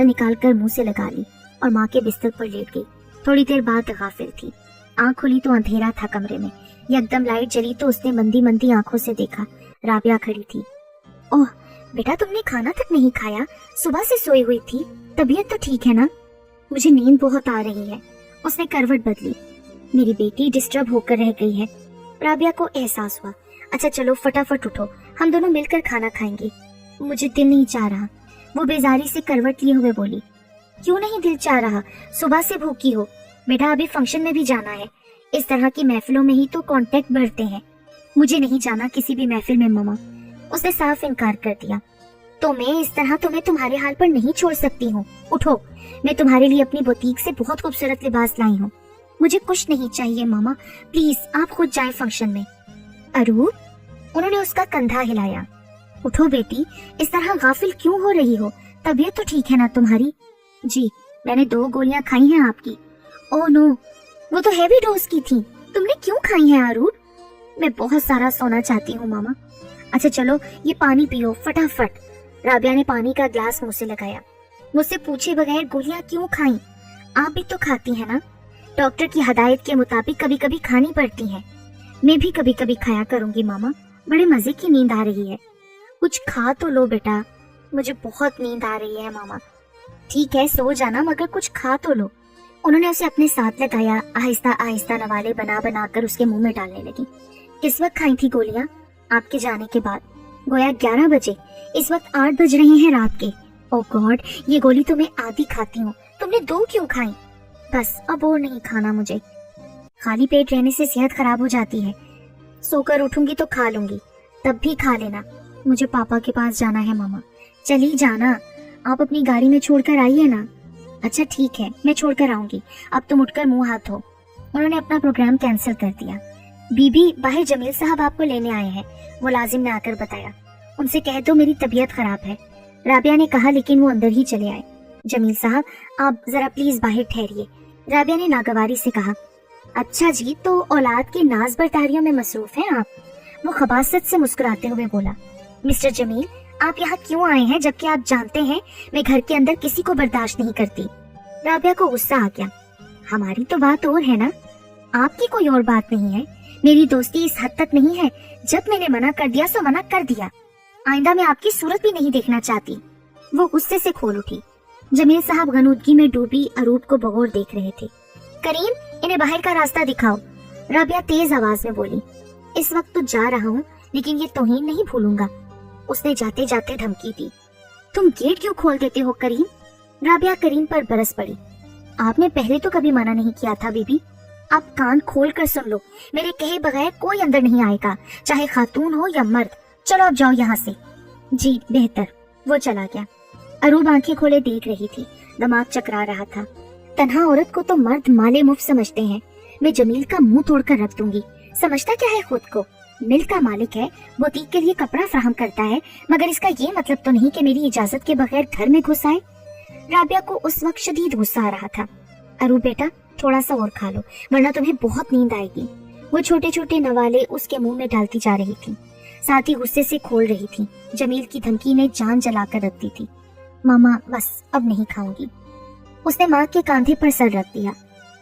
S2: निकाल कर मुंह से लगा ली और माँ के बिस्तर पर लेट गई। थोड़ी देर बाद गाफिल थी। आंख खुली तो अंधेरा था कमरे में। एकदम लाइट जली तो उसने मंदी मंदी आंखों से देखा। राबिया खड़ी थी। ओह बेटा, तुमने खाना तक नहीं खाया? सुबह से सोई हुई थी। तबीयत तो ठीक है ना? मुझे नींद बहुत आ रही है। उसने करवट बदली। मेरी बेटी डिस्टर्ब होकर रह गई है। राबिया को एहसास हुआ। अच्छा चलो फटाफट उठो, हम दोनों मिलकर खाना खाएंगे। मुझे दिल नहीं चाह रहा, वो बेजारी से करवट लिए हुए बोली। क्यों नहीं दिल चाह रहा? सुबह से भूखी हो। बेटा अभी फंक्शन में भी जाना है। इस तरह की महफिलों में ही तो कांटेक्ट बढ़ते हैं। मुझे नहीं जाना किसी भी महफिल में मम्मा। उसने साफ इनकार कर दिया। तो मैं इस तरह तुम्हें तुम्हारे हाल पर नहीं छोड़ सकती हूँ। उठो, मैं तुम्हारे लिए अपनी बुटीक से बहुत खूबसूरत लिबास लाई हूँ। मुझे कुछ नहीं चाहिए मामा, प्लीज आप खुद जाएं फंक्शन में। अरूप, उन्होंने उसका कंधा हिलाया। उठो बेटी, इस तरह गाफिल क्यों हो रही हो? तबीयत तो ठीक है ना तुम्हारी? जी, मैंने 2 गोलियां खाई हैं आपकी। ओह नो, वो तो हैवी डोज की थी। तुमने क्यों खाई हैं अरूप? मैं बहुत सारा सोना चाहती हूँ मामा। अच्छा चलो ये पानी पियो फटाफट। राबिया ने पानी का ग्लास मुंह से लगाया। मुझसे पूछे बगैर गोलियां क्यों खाई? आप भी तो खाती हैं ना? डॉक्टर की हदायत के मुताबिक कभी कभी खानी पड़ती है। मैं भी कभी कभी खाया करूंगी मामा। बड़े मजे की नींद आ रही है। कुछ खा तो लो बेटा। मुझे बहुत नींद आ रही है मामा। ठीक है सो जाना, मगर कुछ खा तो लो। उन्होंने उसे अपने साथ लगाया। आहिस्ता आहिस्ता नवाले बना बना कर उसके मुंह में डालने लगी। किस वक्त खाई थी गोलियां? आपके जाने के बाद। गोया 11 बजे। इस वक्त 8 बज रहे हैं रात के। ओह गॉड, ये गोली तो मैं आधी खाती हूँ। तुमने 2 क्यों खाई? बस अब और नहीं खाना मुझे। खाली पेट रहने से सेहत खराब हो जाती है। सोकर उठूंगी तो खा लूंगी, तब भी खा लेना। मुझे पापा के पास जाना है मामा। चली जाना, आप अपनी गाड़ी में छोड़कर आइए ना। अच्छा ठीक है, मैं छोड़कर आऊंगी। अब तुम उठकर मुंह हाथ धो। उन्होंने अपना प्रोग्राम कैंसिल कर दिया। बीबी, बाहर जमील साहब आपको लेने आए हैं, वो लाजिम ने आकर बताया। उनसे कह दो मेरी तबीयत खराब है। राबिया ने कहा, लेकिन वो अंदर ही चले आए। जमील साहब आप जरा प्लीज बाहर ठहरिए, राबिया ने नागवारी से कहा। अच्छा जी, तो औलाद की नाज बरदारियों में मसरूफ हैं आप? वो खबासत से मुस्कुराते हुए बोला। मिस्टर जमील, आप यहाँ क्यों आए हैं जबकि आप जानते हैं मैं घर के अंदर किसी को बर्दाश्त नहीं करती? राबिया को गुस्सा आ गया। हमारी तो बात और है ना, आपकी कोई और बात नहीं है। मेरी दोस्ती इस हद तक नहीं है। जब मैंने मना कर दिया सो मना कर दिया। आइंदा मैं आपकी सूरत भी नहीं देखना चाहती। वो गुस्से से खोल उठी। जमील साहब गनूदगी में डूबी अरूप को बगौर देख रहे थे। करीम, इन्हें बाहर का रास्ता दिखाओ, राबिया तेज आवाज में बोली। इस वक्त तो जा रहा हूँ, लेकिन ये तौहीन नहीं भूलूंगा, उसने जाते जाते धमकी दी। तुम गेट क्यों खोल देते हो करीम? राबिया करीम पर बरस पड़ी। आपने पहले तो कभी मना नहीं किया था बीबी। आप कान खोल कर सुन लो, मेरे कहे बगैर कोई अंदर नहीं आएगा, चाहे खातून हो या मर्द। चलो अब जाओ यहाँ से। जी बेहतर। वो चला गया। अरूब आंखें खोले देख रही थी, दिमाग चकरा रहा था। तन्हा औरत को तो मर्द माले मुफ्त समझते हैं। मैं जमील का मुंह तोड़कर रख दूंगी। समझता क्या है खुद को? मिल का मालिक है, बुटीक के लिए कपड़ा फराहम करता है, मगर इसका ये मतलब तो नहीं कि मेरी इजाजत के बगैर घर में घुस आए। राबिया को उस वक्त शदीद गुस्सा आ रहा था। अरू बेटा थोड़ा सा और खा लो, वरना तुम्हें बहुत नींद आएगी। वो छोटे छोटे नवाले उसके मुंह में डालती जा रही थी, साथ ही गुस्से से खोल रही थी। जमील की धमकी ने जान जलाकर रख दी थी। मामा बस अब नहीं खाऊंगी। उसने माँ के कांधे पर सर रख दिया।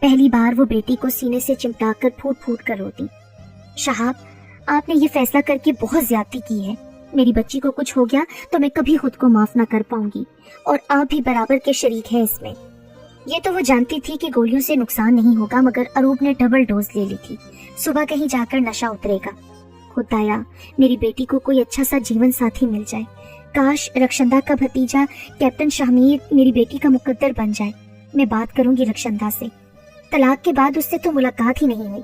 S2: पहली बार वो बेटी को सीने से चिमटा कर फूट फूट कर रोती। शहाब, आपने ये फैसला करके बहुत ज्यादती की है। मेरी बच्ची को कुछ हो गया तो मैं कभी खुद को माफ ना कर पाऊंगी, और आप भी बराबर के शरीक हैं इसमें। ये तो वो जानती थी कि गोलियों से नुकसान नहीं होगा, मगर अरूब ने डबल डोज ले ली थी। सुबह कहीं जाकर नशा उतरेगा। खुदाया, मेरी बेटी को कोई अच्छा सा जीवन साथी मिल जाए। काश रक्षंदा का भतीजा कैप्टन शाहमीर मेरी बेटी का मुकद्दर बन जाए। मैं बात करूंगी रक्षंदा से। तलाक के बाद उससे तो मुलाकात ही नहीं हुई।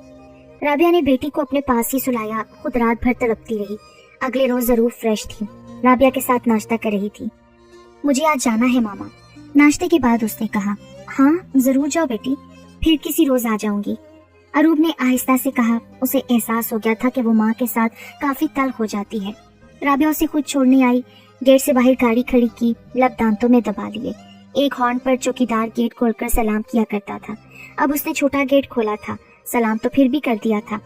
S2: राबिया ने बेटी को अपने पास ही सुलाया, खुद रात भर तड़पती रही। अगले रोज जरूर फ्रेश थी, राबिया के साथ नाश्ता कर रही थी। मुझे आज जाना है मामा। नाश्ते के बाद उसने कहा। हाँ जरूर जाओ बेटी, फिर किसी रोज आ जाऊंगी। अरूब ने आहिस्ता से कहा। उसे एहसास हो गया था कि वो माँ के साथ काफी तल्ख हो जाती है। राबिया उसे खुद छोड़ने आई। गेट से बाहर गाड़ी खड़ी की, लब दांतों में दबा लिए। एक हॉर्न पर चौकीदार गेट खोलकर सलाम किया करता था। अब उसने छोटा गेट खोला था, सलाम तो फिर भी कर दिया था।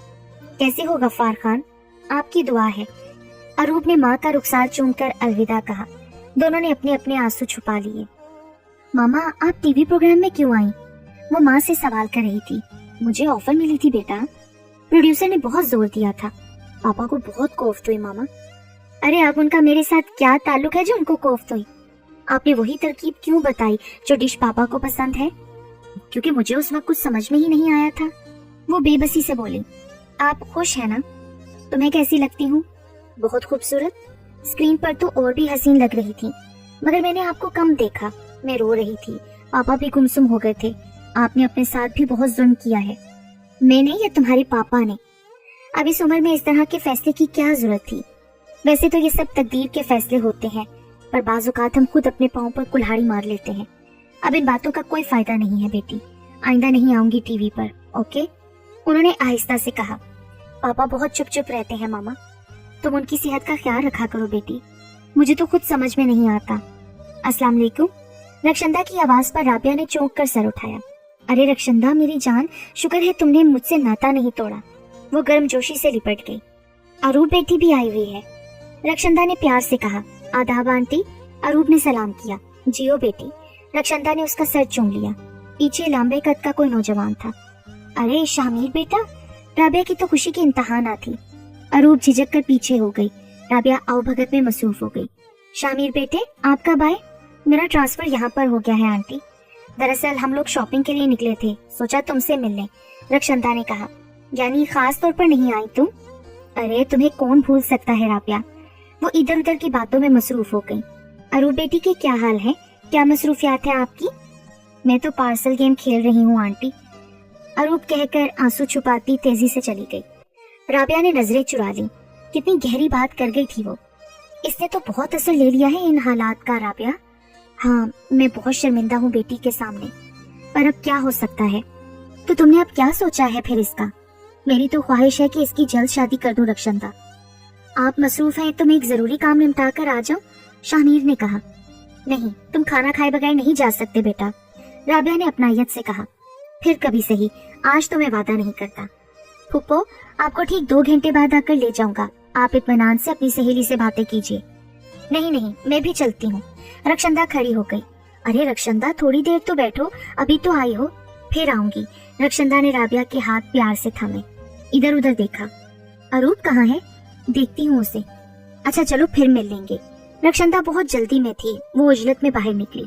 S2: कैसे हो गफ्फार खान? आपकी दुआ है। अरूप ने माँ का रुखसार चूमकर अलविदा कहा। दोनों ने अपने अपने आंसू छुपा लिए। मामा, आप टीवी प्रोग्राम में क्यों आई? वो माँ से सवाल कर रही थी। मुझे ऑफर मिली थी बेटा, प्रोड्यूसर ने बहुत जोर दिया था। पापा को बहुत कोफ्त हुई मामा। अरे अब उनका मेरे साथ क्या ताल्लुक है जो उनको कोफ्त हुई? आपने वही तरकीब क्यों बताई जो डिश पापा को पसंद है? क्योंकि मुझे उस वक्त कुछ समझ में ही नहीं आया था। वो बेबसी से बोली। आप खुश है ना? तुम्हें कैसी लगती हूँ? बहुत खूबसूरत। स्क्रीन पर तो और भी हसीन लग रही थी, मगर मैंने आपको कम देखा। मैं रो रही थी, पापा भी गुमसुम हो गए थे। आपने अपने साथ भी बहुत जुल्म किया है। मैंने या तुम्हारे पापा ने? अब इस उम्र में इस तरह के फैसले की क्या जरूरत थी? वैसे तो ये सब तकदीर के फैसले होते हैं, पर बाज़ औक़ात हम खुद अपने पाँव पर कुल्हाड़ी मार लेते हैं। अब इन बातों का कोई फायदा नहीं है बेटी। आइंदा नहीं आऊंगी टीवी पर, ओके? उन्होंने आहिस्ता से कहा। पापा बहुत चुप चुप रहते हैं मामा। तुम उनकी सेहत का ख्याल रखा करो बेटी। मुझे तो खुद समझ में नहीं आता। अस्सलाम वालेकुम। रक्षंदा की आवाज पर राबिया ने चौंक कर सर उठाया। अरे रक्षंदा मेरी जान, शुक्र है तुमने मुझसे नाता नहीं तोड़ा। वो गर्मजोशी से लिपट गई। अरूप बेटी भी आई हुई है, रक्षंदा ने प्यार से कहा। आदाब आंटी। अरूप ने सलाम किया। जियो बेटी। रक्षंदा ने उसका सर चूम लिया। पीछे लंबे कद का कोई नौजवान था। अरे शामिर बेटा। राबिया की तो खुशी की इंतहा ना थी। अरूप झिझक कर पीछे हो गई। राबिया आओ भगत में मसरूफ हो गई। शामिर बेटे, आप कब आए? मेरा ट्रांसफर यहाँ पर हो गया है आंटी। दरअसल हम लोग शॉपिंग के लिए निकले थे, सोचा तुमसे मिल लें। रक्षंदा ने कहा। यानी खास तौर पर नहीं आई तुम? अरे तुम्हें कौन भूल सकता है राबिया। वो इधर उधर की बातों में मसरूफ हो गई। अरूप बेटी के क्या हाल है? क्या मसरूफियात है आपकी? मैं तो पार्सल गेम खेल रही हूँ आंटी। अरूप कहकर आंसू छुपाती तेजी से चली गई। राबिया ने नजरें चुरा ली। कितनी गहरी बात कर गई थी वो। इसने तो बहुत असर ले लिया है इन हालात का राबिया। हाँ, मैं बहुत शर्मिंदा हूँ बेटी के सामने, पर अब क्या हो सकता है? तो तुमने अब क्या सोचा है फिर इसका? मेरी तो ख्वाहिश है कि इसकी जल्द शादी कर दूं रक्षंदा। आप मसरूफ हैं तो मैं एक जरूरी काम निपटा कर आ जाऊं, शामिर ने कहा। नहीं, तुम खाना खाए बगैर नहीं जा सकते बेटा, राबिया ने अपनायत से कहा। फिर कभी सही, आज तो मैं वादा नहीं करता। फूफो, आपको ठीक 2 घंटे बाद आकर ले जाऊंगा। आप इत्मीनान से अपनी सहेली से बातें कीजिए। नहीं नहीं, मैं भी चलती हूँ। रक्षंदा खड़ी हो गई। अरे रक्षंदा, थोड़ी देर तो बैठो, अभी तो आई हो। फिर आऊंगी। रक्षंदा ने राबिया के हाथ प्यार से थामे। इधर उधर देखा। अरूप कहाँ है? देखती हूँ उसे। अच्छा चलो फिर मिल लेंगे। रक्षंदा बहुत जल्दी में थी, वो उजलत में बाहर निकली।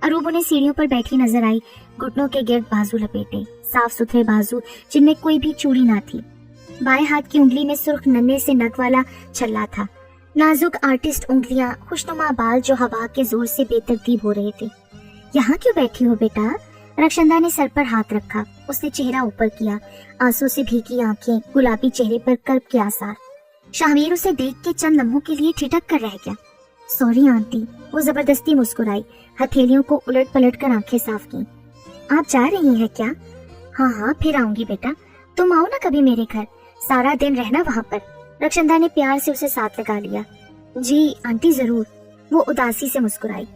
S2: अरूप उन्हें सीढ़ियों पर बैठी नजर आई, घुटनों के गिर्द बाजू लपेटे, साफ सुथरे बाजू जिनमें कोई भी चूड़ी ना थी। बाएं हाथ की उंगली में सुर्ख नन्हे से नग वाला छल्ला था। नाजुक आर्टिस्ट उंगलियां, खुशनुमा बाल जो हवा के जोर से बेतरतीब हो रहे थे। यहाँ क्यों बैठी हो बेटा? रक्षंदा ने सर पर हाथ रखा। उसने चेहरा ऊपर किया, आंसू से भीगी आंखें, गुलाबी चेहरे पर कर्ब के आसार। शामिर उसे देख के चंद लम्हों के लिए ठिठक कर रह गया। Sorry aunty. वो जबरदस्ती मुस्कुराई, हथेलियों को उलट पलट कर आंखें साफ की। आप जा रही हैं क्या? हाँ हाँ, फिर आऊंगी बेटा। तुम आओ ना कभी मेरे घर, सारा दिन रहना वहाँ पर। रक्षंदा ने प्यार से उसे साथ लगा लिया। जी आंटी जरूर। वो उदासी से मुस्कुराई।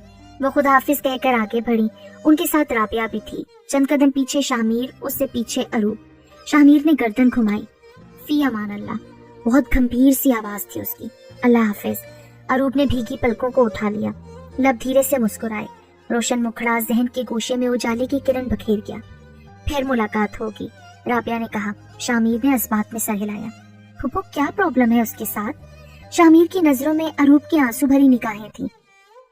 S2: वो खुदा हाफिज कहकर आगे बढ़ी। उनके साथ राबिया भी थी। चंद कदम पीछे शामिर, उससे पीछे अरूप। शामिर ने गर्दन घुमाई। फी अमान अल्लाह। बहुत गंभीर सी आवाज थी उसकी। अल्लाह हाफिज। अरूप ने भीगी पलकों को उठा लिया। लब धीरे से मुस्कुराए। रोशन मुखड़ा जहन के गोशे में उजाले की किरण बखेर गया। फिर मुलाकात होगी, राबिया ने कहा। शामिर ने इस बात में सर हिलाया। फूफो, क्या प्रॉब्लम है उसके साथ? शामिर की नजरों में अरूप की आंसू भरी निगाहें थी।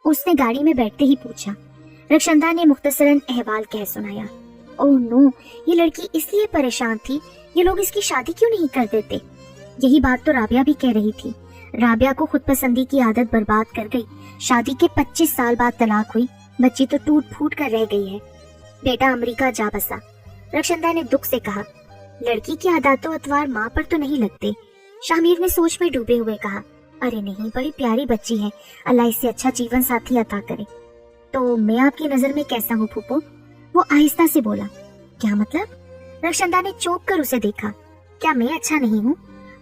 S2: उसने गाड़ी में बैठते ही पूछा। रक्षंदा ने मुख्तसरन अहवाल कह सुनाया। ओह नो, ये लड़की इसलिए परेशान थी, ये लोग इसकी शादी क्यों नहीं कर देते? यही बात तो राबिया भी कह रही थी। राबिया को खुद पसंदी की आदत बर्बाद कर गई। शादी के 25 साल बाद तलाक हुई। बच्ची तो टूट फूट कर रह गई है। बेटा अमेरिका जा बसा, रक्षंदा ने दुख से कहा। लड़की की आदतों अतवार माँ पर तो नहीं लगते, शामिर ने सोच में डूबे हुए कहा। अरे नहीं, बड़ी प्यारी बच्ची है, अल्लाह इससे अच्छा जीवन साथी अता करे। तो मैं आपकी नजर में कैसा हूँ फूफो? वो आहिस्ता से बोला। क्या मतलब? रक्षंदा ने चौंक कर उसे देखा। क्या मैं अच्छा नहीं हूँ?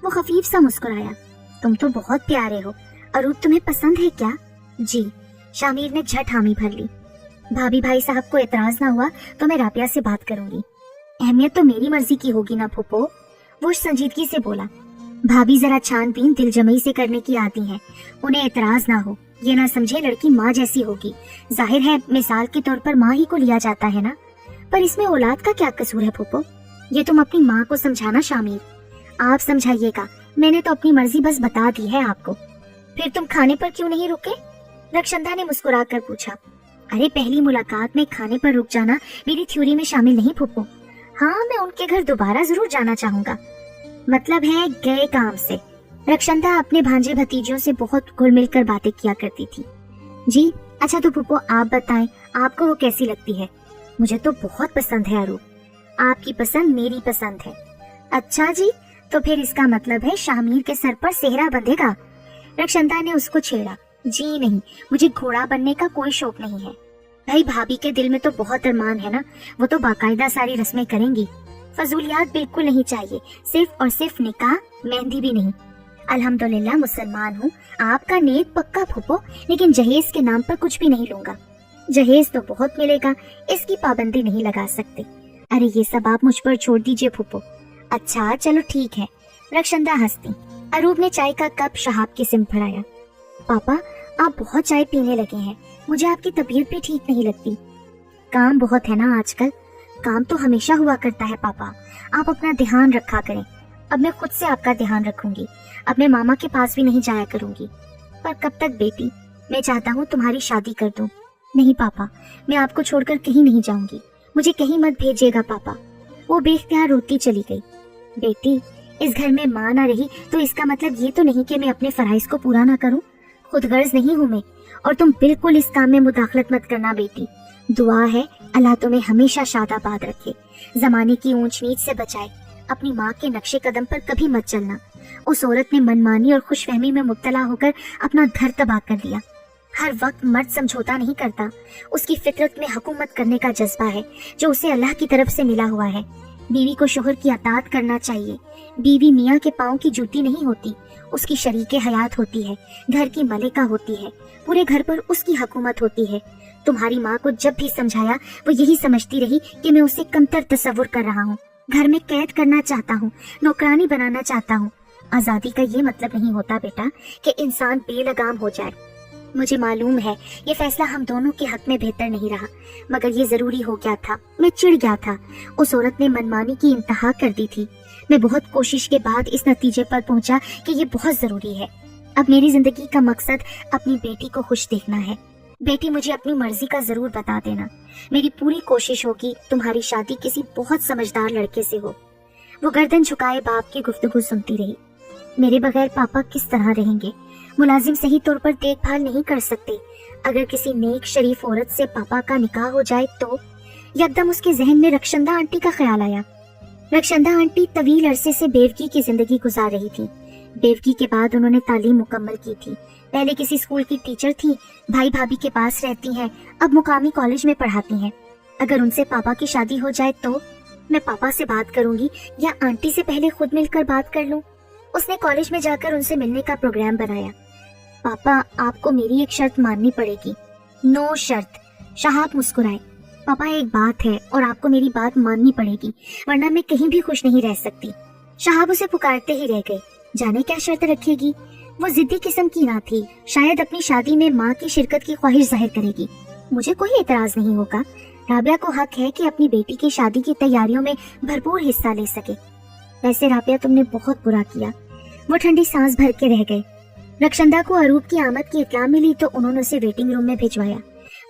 S2: वो खफीफ सा मुस्कुराया। तुम तो बहुत प्यारे हो। अरूप तुम्हें पसंद है क्या? जी। शामिर ने झट हामी भर ली। भाभी भाई साहब को एतराज ना हुआ तो मैं राबिया से बात करूंगी। अहमियत तो मेरी मर्जी की होगी ना फूफो, वो संजीदगी से बोला। भाभी जरा छानबीन दिलजमई से करने की आती हैं, उन्हें एतराज ना हो, ये ना समझे लड़की माँ जैसी होगी। जाहिर है मिसाल के तौर पर माँ ही को लिया जाता है ना, पर इसमें औलाद का क्या कसूर है फूफो? ये तुम अपनी माँ को समझाना शामिल, आप समझाइएगा, मैंने तो अपनी मर्जी बस बता दी है आपको। फिर तुम खाने पर क्यों नहीं रुके? रक्षंदा ने मुस्कुरा कर पूछा। अरे पहली मुलाकात में खाने पर रुक जाना मेरी थ्योरी में शामिल नहीं फूफो। हाँ, मैं उनके घर दोबारा जरूर जाना चाहूंगा, मतलब है गए काम से। रक्षंदा अपने भांजे भतीजों से बहुत घुल मिल कर बातें किया करती थी। जी अच्छा, तो फूफो आप बताएं, आपको वो कैसी लगती है? मुझे तो बहुत पसंद है अरूप। आपकी पसंद मेरी पसंद है। अच्छा जी, तो फिर इसका मतलब है शामिर के सर पर सेहरा बंधेगा? रक्षंदा ने उसको छेड़ा। जी नहीं, मुझे घोड़ा बनने का कोई शौक नहीं है। भाई भाभी के दिल में तो बहुत अरमान है ना, वो तो बाकायदा सारी रस्में करेंगी। फजूलियात बिल्कुल नहीं चाहिए, सिर्फ और सिर्फ निकाह, मेहंदी भी नहीं। अल्हम्दुलिल्लाह मुसलमान हूँ, आपका नेक पक्का फूफो, लेकिन जहेज के नाम पर कुछ भी नहीं लूंगा। जहेज तो बहुत मिलेगा, इसकी पाबंदी नहीं लगा सकते। अरे ये सब आप मुझ पर छोड़ दीजिए फूफो। अच्छा चलो ठीक है, रक्षंदा हंसती। अरूप ने चाय का कप शहाब की सिम भराया। पापा आप बहुत चाय पीने लगे हैं, मुझे आपकी तबीयत भी ठीक नहीं लगती। काम बहुत है ना आजकल। काम तो हमेशा हुआ करता है पापा, आप अपना ध्यान रखा करें। अब मैं खुद से आपका ध्यान रखूंगी, अब मैं मामा के पास भी नहीं जाया करूंगी। पर कब तक बेटी? मैं चाहता हूँ तुम्हारी शादी कर दूं। नहीं पापा, मैं आपको छोड़कर कहीं नहीं जाऊंगी, मुझे कहीं मत भेजिएगा पापा। वो बेख्तियार रोती चली गई। बेटी, इस घर में माँ ना रही तो इसका मतलब ये तो नहीं कि मैं अपने फराइज को पूरा ना करूं। खुद गर्ज नहीं हूँ मैं, और तुम बिल्कुल इस काम में मुदाखलत मत करना बेटी। दुआ है अल्लाह तुम्हें हमेशा शादाबाद रखे, जमाने की ऊंच नीच से बचाए। अपनी माँ के नक्शे कदम पर कभी मत चलना। उस औरत ने मनमानी और खुशफहमी में मुब्तला होकर अपना घर तबाह कर दिया। हर वक्त मर्द समझौता नहीं करता, उसकी फितरत में हुकूमत करने का जज्बा है जो उसे अल्लाह की तरफ से मिला हुआ है। बीवी को शोहर की अतात करना चाहिए। बीवी मियाँ के पाँव की जूती नहीं होती, उसकी शरीके हयात होती है, घर की मलिका होती है, पूरे घर पर उसकी हुकूमत होती है। तुम्हारी माँ को जब भी समझाया वो यही समझती रही कि मैं उसे कमतर तस्वुर कर रहा हूँ, घर में कैद करना चाहता हूँ, नौकरानी बनाना चाहता हूँ। आजादी का ये मतलब नहीं होता बेटा कि इंसान बेलगाम हो जाए। मुझे मालूम है ये फैसला हम दोनों के हक में बेहतर नहीं रहा, मगर ये जरूरी हो गया था। मैं चिढ़ गया था, उस औरत ने मनमानी की इंतहा कर दी थी। मैं बहुत कोशिश के बाद इस नतीजे पर पहुंचा कि ये बहुत जरूरी है। अब मेरी जिंदगी का मकसद अपनी बेटी को खुश देखना है। बेटी, मुझे अपनी मर्जी का जरूर बता देना, मेरी पूरी कोशिश होगी तुम्हारी शादी किसी बहुत समझदार लड़के से हो। वो गर्दन झुकाए बाप की गुफ्तगू सुनती रही। मेरे बगैर पापा किस तरह रहेंगे? मुलाजिम सही तौर पर देखभाल नहीं कर सकते। अगर किसी नेक शरीफ औरत से पापा का निकाह हो जाए तो? यकदम उसके जहन में रक्षंदा आंटी का ख्याल आया। रक्षंदा आंटी तवील अरसे से बेवकी की जिंदगी गुजार रही थी। बेवकी के बाद उन्होंने तालीम मुकम्मल की थी। पहले किसी स्कूल की टीचर थी, भाई भाभी के पास रहती हैं, अब मुकामी कॉलेज में पढ़ाती हैं। अगर उनसे पापा की शादी हो जाए तो? मैं पापा से बात करूंगी या आंटी से पहले खुद मिलकर बात कर लूं? उसने कॉलेज में जाकर उनसे मिलने का प्रोग्राम बनाया। पापा, आपको मेरी एक शर्त माननी पड़ेगी। नो शर्त। शहाब मुस्कुराए। पापा, एक बात है और आपको मेरी बात माननी पड़ेगी, वरना मैं कहीं भी खुश नहीं रह सकती। शहाब उसे पुकारते ही रह गए। जाने क्या शर्त रखेगी? वो जिद्दी किस्म की ना थी, शायद अपनी शादी में माँ की शिरकत की ख्वाहिश जाहिर करेगी। मुझे कोई एतराज नहीं होगा। राबिया को हक है कि अपनी बेटी की शादी की तैयारियों में भरपूर हिस्सा ले सके। वैसे राबिया, तुमने बहुत बुरा किया। वो ठंडी सांस भर के रह गए। रक्षंदा को अरूप की आमद की इत्तला मिली तो उन्होंने उसे वेटिंग रूम में भिजवाया।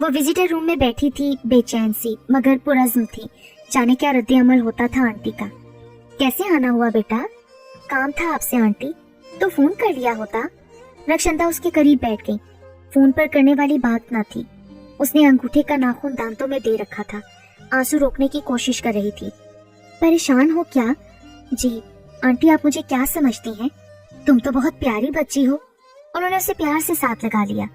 S2: वो विजिटर रूम में बैठी थी, बेचैन सी मगर पुरज़्म थी। जाने क्या रद्द अमल होता था आंटी का। कैसे आना हुआ बेटा? काम था आपसे आंटी, तो फोन कर लिया होता। रक्षंदा उसके करीब बैठ गई। फोन पर करने वाली बात न थी। उसने अंगूठे का नाखून दांतों में दे रखा था, आंसू रोकने की कोशिश कर रही थी। परेशान हो क्या? जी आंटी, आप मुझे क्या समझती हैं? तुम तो बहुत प्यारी बच्ची हो। उन्होंने उसे प्यार से साथ लगा लिया।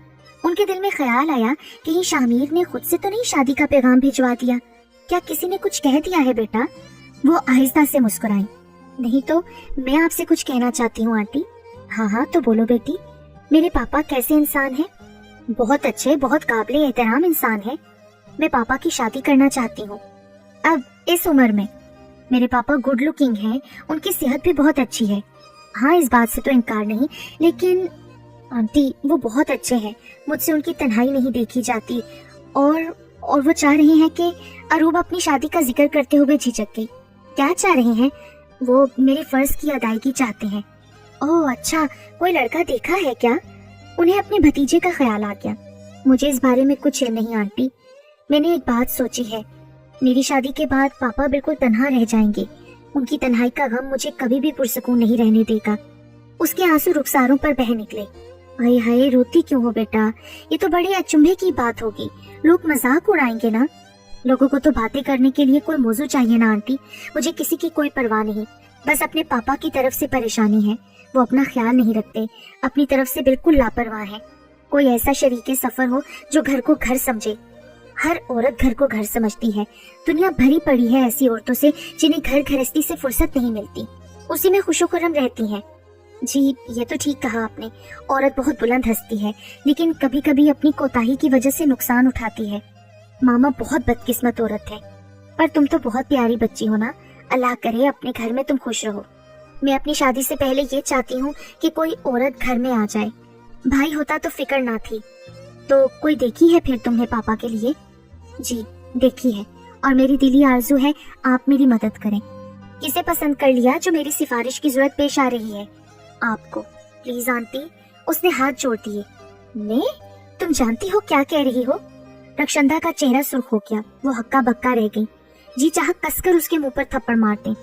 S2: उनके दिल में ख्याल आया कहीं शामिर ने खुद से तो नहीं शादी का पैगाम भिजवा दिया। क्या किसी ने कुछ कह दिया है बेटा? वो आहिस्ता से मुस्कुराई। नहीं तो मैं आपसे कुछ कहना चाहती हूँ आंटी। हाँ हाँ, तो बोलो बेटी। मेरे पापा कैसे इंसान हैं? बहुत अच्छे, बहुत काबिल एहतराम इंसान है। मैं पापा की शादी करना चाहती हूँ अब इस उम्र में। मेरे पापा गुड लुकिंग हैं, उनकी सेहत भी बहुत अच्छी है। हाँ, इस बात से तो इनकार नहीं, लेकिन आंटी वो बहुत अच्छे हैं, मुझसे उनकी तन्हाई नहीं देखी जाती। और वो चाह रहे हैं कि अरूब अपनी शादी का जिक्र करते हुए झिझक गई। क्या चाह रहे हैं? वो मेरे फर्ज की अदायगी चाहते हैं। ओह अच्छा, कोई लड़का देखा है क्या? उन्हें अपने भतीजे का ख्याल आ गया। मुझे इस बारे में कुछ इल्म नहीं आंटी। मैंने एक बात सोची है, मेरी शादी के बाद पापा बिल्कुल तन्हा रह जाएंगे। उनकी तन्हाई का गम मुझे कभी भी पुरसुकून नहीं रहने देगा। उसके आंसू रुखसारों पर बह निकले। हाय हाय, रोती क्यों हो बेटा? ये तो बड़े अचंभे की बात होगी, लोग मजाक उड़ाएंगे ना। लोगों को तो बातें करने के लिए कोई मौजू चाहिए ना आंटी। मुझे किसी की कोई परवाह नहीं, बस अपने पापा की तरफ से परेशानी है। वो अपना ख्याल नहीं रखते, अपनी तरफ से बिल्कुल लापरवाह है। कोई ऐसा शरीके सफर हो जो घर को घर समझे। हर औरत घर को घर समझती है। दुनिया भरी पड़ी है ऐसी औरतों से जिन्हें घर गृहस्थी से फुर्सत नहीं मिलती, उसी में खुशोखुर्रम रहती हैं। जी ये तो ठीक कहा आपने, औरत बहुत बुलंद हंसती है, लेकिन कभी कभी अपनी कोताही की वजह से नुकसान उठाती है। मामा बहुत बदकिस्मत औरत है, पर तुम तो बहुत प्यारी बच्ची हो ना। अल्लाह करे अपने घर में तुम खुश रहो। मैं अपनी शादी से पहले ये चाहती हूँ कि कोई औरत घर में आ जाए। भाई होता तो फिक्र ना थी। तो कोई देखी है फिर तुमने पापा के लिए? जी देखी है, और मेरी दिली आरजू है आप मेरी मदद करें। किसे पसंद कर लिया जो मेरी सिफारिश की जरूरत पेश आ रही है? आपको। Please aunty. उसने हाथ जोड़ दिए। मैं? तुम जानती हो क्या कह रही हो? रक्षंदा का चेहरा सुर्ख हो गया। वो हक्का बक्का रह गई। जी चाह कसकर उसके मुंह पर थप्पड़ मारते।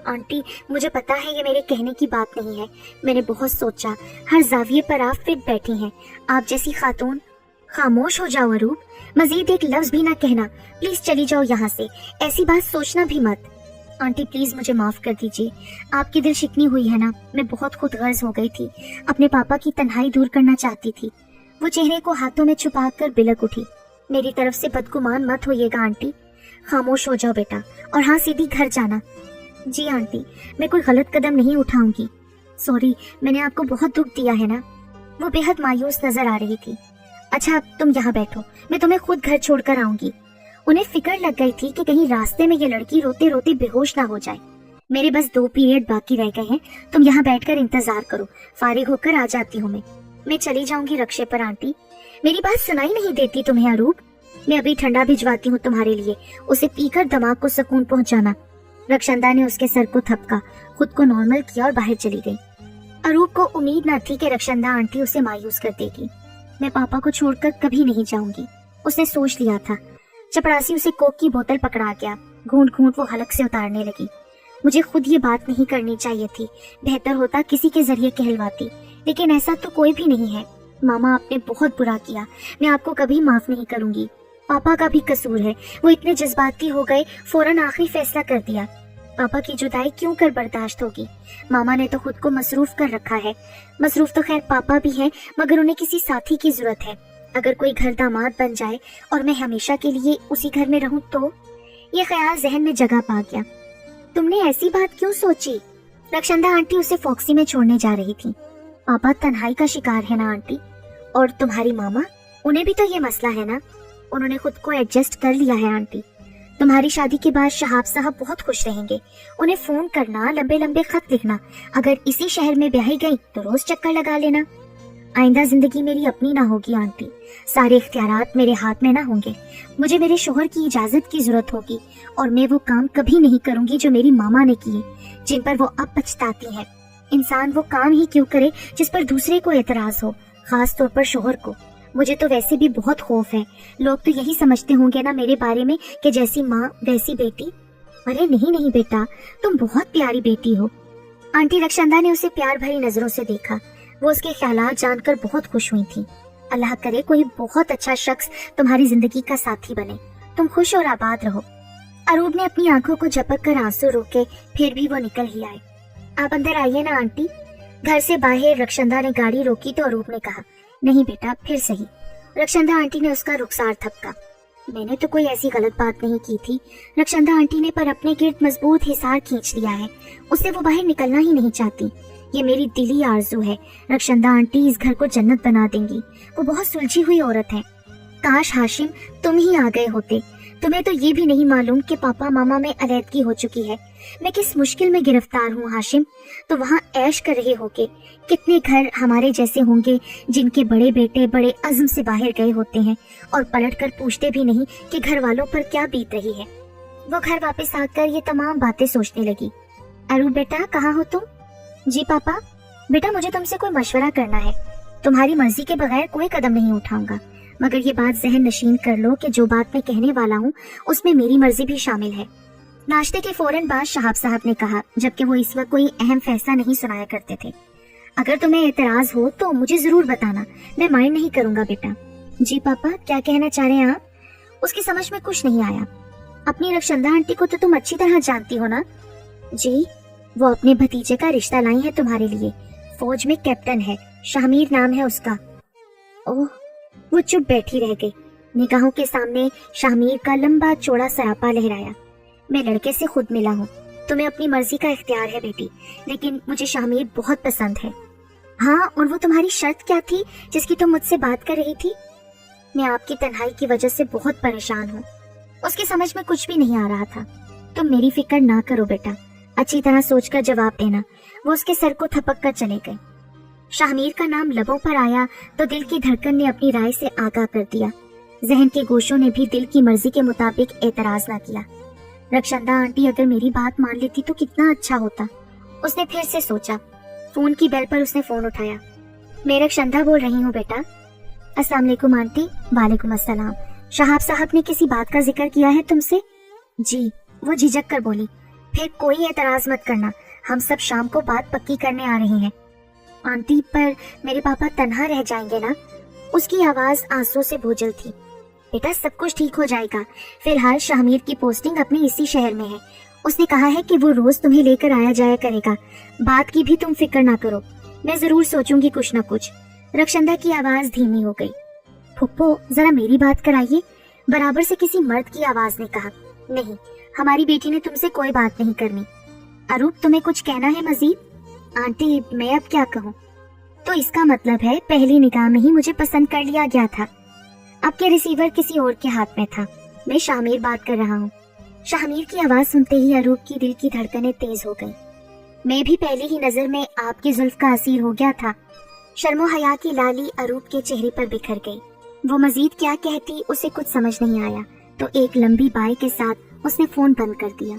S2: आंटी मुझे पता है ये मेरे कहने की बात नहीं है, मैंने बहुत सोचा। हर जाविये पर आप फिट बैठी हैं, आप जैसी खातून। खामोश हो जाओ अरूप, मजीद एक लफ्ज भी ना कहना। प्लीज चली जाओ यहाँ से, ऐसी बात सोचना भी मत। आंटी प्लीज मुझे माफ कर दीजिए, आपकी दिल शिकनी हुई है ना। मैं बहुत खुद गर्ज हो गई थी, अपने पापा की तन्हाई दूर करना चाहती थी। वो चेहरे को हाथों में छुपा कर बिलक उठी। मेरी तरफ से बदगुमान मत होइएगा आंटी। खामोश हो जाओ बेटा, और हाँ सीधी घर जाना। जी आंटी, मैं कोई गलत कदम नहीं उठाऊंगी। सॉरी, मैंने आपको बहुत दुख दिया है ना। वो बेहद मायूस नजर आ रही थी। अच्छा तुम यहाँ बैठो, मैं तुम्हें खुद घर छोड़कर आऊंगी। उन्हें फिक्र लग गई थी कि कहीं रास्ते में ये लड़की रोते रोते बेहोश ना हो जाए। मेरे बस 2 पीरियड बाकी रह गए हैं, तुम यहाँ बैठकर इंतजार करो, फारिग होकर आ जाती हूँ मैं चली जाऊंगी रक्षे पर। आंटी मेरी बात सुनाई नहीं देती तुम्हें अरूप? मैं अभी ठंडा भिजवाती हूँ तुम्हारे लिए, उसे पीकर दिमाग को सुकून पहुँचाना। रक्षंदा ने उसके सर को थपका, खुद को नॉर्मल किया और बाहर चली गई। अरूप को उम्मीद न थी कि रक्षंदा आंटी उसे मायूस कर देगी। मैं पापा को छोड़कर कभी नहीं जाऊंगी, उसने सोच लिया था। चपरासी उसे कोक की बोतल पकड़ा गया, घूंट घूंट वो हलक से उतारने लगी। मुझे खुद ये बात नहीं करनी चाहिए थी, बेहतर होता किसी के जरिए कहलवाती, लेकिन ऐसा तो कोई भी नहीं है। मामा आपने बहुत बुरा किया, मैं आपको कभी माफ नहीं करूंगी। पापा का भी कसूर है, वो इतने जज्बाती हो गए, फौरन आखिरी फैसला कर दिया। पापा की जुदाई क्यों कर बर्दाश्त होगी? मामा ने तो खुद को मसरूफ कर रखा है। मसरूफ तो खैर पापा भी हैं, मगर उन्हें किसी साथी की जरूरत है। अगर कोई घर दामाद बन जाए और मैं हमेशा के लिए उसी घर में रहूं तो? ये ख्याल जहन में जगह पा गया। तुमने ऐसी बात क्यों सोची? रक्षंदा आंटी उसे फॉक्सी में छोड़ने जा रही थी। पापा तन्हाई का शिकार है ना आंटी, और तुम्हारी मामा, उन्हें भी तो ये मसला है ना। उन्होंने खुद को एडजस्ट कर लिया है आंटी। तुम्हारी शादी के बाद शहाब साहब बहुत खुश रहेंगे। उन्हें फोन करना, लंबे लंबे खत लिखना। अगर इसी शहर में ब्याही गई तो रोज चक्कर लगा लेना। आइंदा जिंदगी मेरी अपनी ना होगी आंटी, सारे इख्तियारात मेरे हाथ में ना होंगे। मुझे मेरे शोहर की इजाजत की जरूरत होगी, और मैं वो काम कभी नहीं करूंगी जो मेरी मामा ने किए, जिन पर वो अब पछताती है। इंसान वो काम ही क्यों करे जिस पर दूसरे को एतराज हो, खास तौर पर शोहर को। मुझे तो वैसे भी बहुत खौफ है। लोग तो यही समझते होंगे ना मेरे बारे में कि जैसी माँ वैसी बेटी। अरे नहीं नहीं बेटा, तुम बहुत प्यारी बेटी हो। आंटी रक्षंदा ने उसे प्यार भरी नजरों से देखा। वो उसके ख्यालात जानकर बहुत खुश हुई थी। अल्लाह करे कोई बहुत अच्छा शख्स तुम्हारी जिंदगी का साथी बने। तुम खुश और आबाद रहो। अरूप ने अपनी आंखों को झपक कर आंसू रोके, फिर भी वो निकल ही आए। आप अंदर आइए ना आंटी। घर से बाहर रक्षंदा ने गाड़ी रोकी तो अरूप ने कहा, नहीं बेटा फिर सही। रक्षंदा आंटी ने उसका रुखसार थपका। मैंने तो कोई ऐसी गलत बात नहीं की थी, रक्षंदा आंटी ने पर अपने गिर्द मजबूत हिसार खींच लिया है। उससे वो बाहर निकलना ही नहीं चाहती। ये मेरी दिली आरजू है। रक्षंदा आंटी इस घर को जन्नत बना देंगी। वो बहुत सुलझी हुई औरत है। काश हाशिम तुम ही आ गए होते, तुम्हें तो ये भी नहीं मालूम कि पापा मामा में अलैदगी हो चुकी है। मैं किस मुश्किल में गिरफ्तार हूँ हाशिम। तो वहाँ ऐश कर रहे होगे। कितने घर हमारे जैसे होंगे जिनके बड़े बेटे बड़े अज़्म से बाहर गए होते हैं और पलट कर पूछते भी नहीं कि घर वालों पर क्या बीत रही है। वो घर वापस आकर ये तमाम बातें सोचने लगी। अरू बेटा, कहाँ हो तुम? जी पापा। बेटा, मुझे तुमसे कोई मशवरा करना है। तुम्हारी मर्जी के बगैर कोई कदम नहीं उठाऊंगा, मगर ये बात जहन नशीन कर लो कि जो बात मैं कहने वाला हूँ उसमें मेरी मर्जी भी शामिल है। नाश्ते के फौरन बाद शहाब साहब ने कहा, जबकि वो इस वक्त कोई अहम फैसला नहीं सुनाया करते थे। अगर तुम्हें एतराज हो तो मुझे जरूर बताना, मैं माइंड नहीं करूंगा बेटा। जी पापा, क्या कहना चाह रहे हैं आप? उसकी समझ में कुछ नहीं आया। अपनी रक्षंदा आंटी को तो तुम अच्छी तरह जानती हो ना? जी, वो अपने भतीजे का रिश्ता लाई है तुम्हारे लिए। फौज में कैप्टन है, शामिर नाम है उसका। ओह। वो चुप बैठी रह गई। निगाहों के सामने शामिर का लंबा चौड़ा सरापा लहराया। मैं लड़के से खुद मिला हूँ। तुम्हें अपनी मर्जी का इख्तियार है बेटी, लेकिन मुझे शामिर बहुत पसंद है। हाँ, और वो तुम्हारी शर्त क्या थी जिसकी तुम मुझसे बात कर रही थी? मैं आपकी तन्हाई की वजह से बहुत परेशान हूँ। उसकी समझ में कुछ भी नहीं आ रहा था। तुम मेरी फिक्र ना करो बेटा, अच्छी तरह सोचकर जवाब देना। वो उसके सर को थपक कर चले गए। शामिर का नाम लबों पर आया तो दिल की धड़कन ने अपनी राय से आगाह कर दिया। जहन के गोशों ने भी दिल की मर्जी के मुताबिक एतराज ना किया। रक्षंदा आंटी अगर मेरी बात मान लेती तो कितना अच्छा होता। उसने फिर से सोचा। फोन की बेल पर उसने फोन उठाया। मैं रक्षंदा बोल रही हूँ बेटा। अस्सलाम वालेकुम आंटी। वालेकुम अस्सलाम। शहाब साहब ने किसी बात का जिक्र किया है तुमसे? जी, वो झिझक कर बोली। फिर कोई एतराज मत करना, हम सब शाम को बात पक्की करने आ रहे हैं। आंटी, पर मेरे पापा तन्हा रह जाएंगे ना? उसकी आवाज आंसुओं से बोझल थी। बेटा, सब कुछ ठीक हो जाएगा। फिलहाल शामिर की पोस्टिंग अपने इसी शहर में है। उसने कहा है कि वो रोज तुम्हें लेकर आया जाया करेगा। बात की भी तुम फिक्र ना करो, मैं जरूर सोचूंगी कुछ न कुछ। रक्षंदा की आवाज धीमी हो गई। फुप्पो, जरा मेरी बात कराइए, बराबर से किसी मर्द की आवाज ने कहा। नहीं, हमारी बेटी ने तुमसे कोई बात नहीं करनी। अरूप, तुम्हें कुछ कहना है मजीद? आंटी, मैं अब क्या कहूँ? तो इसका मतलब है पहली निगाह में ही मुझे पसंद कर लिया गया था। आपके रिसीवर किसी और के हाथ में था। मैं शामिर बात कर रहा हूँ। शामिर की आवाज सुनते ही अरूप की दिल की धड़कनें तेज हो गई। मैं भी पहली ही नजर में आपकी जुल्फ का असीर हो गया था। शर्मो हया की लाली अरूप के चेहरे पर बिखर गई। वो मजीद क्या कहती उसे कुछ समझ नहीं आया, तो एक लंबी बाई के साथ उसने फोन बंद कर दिया।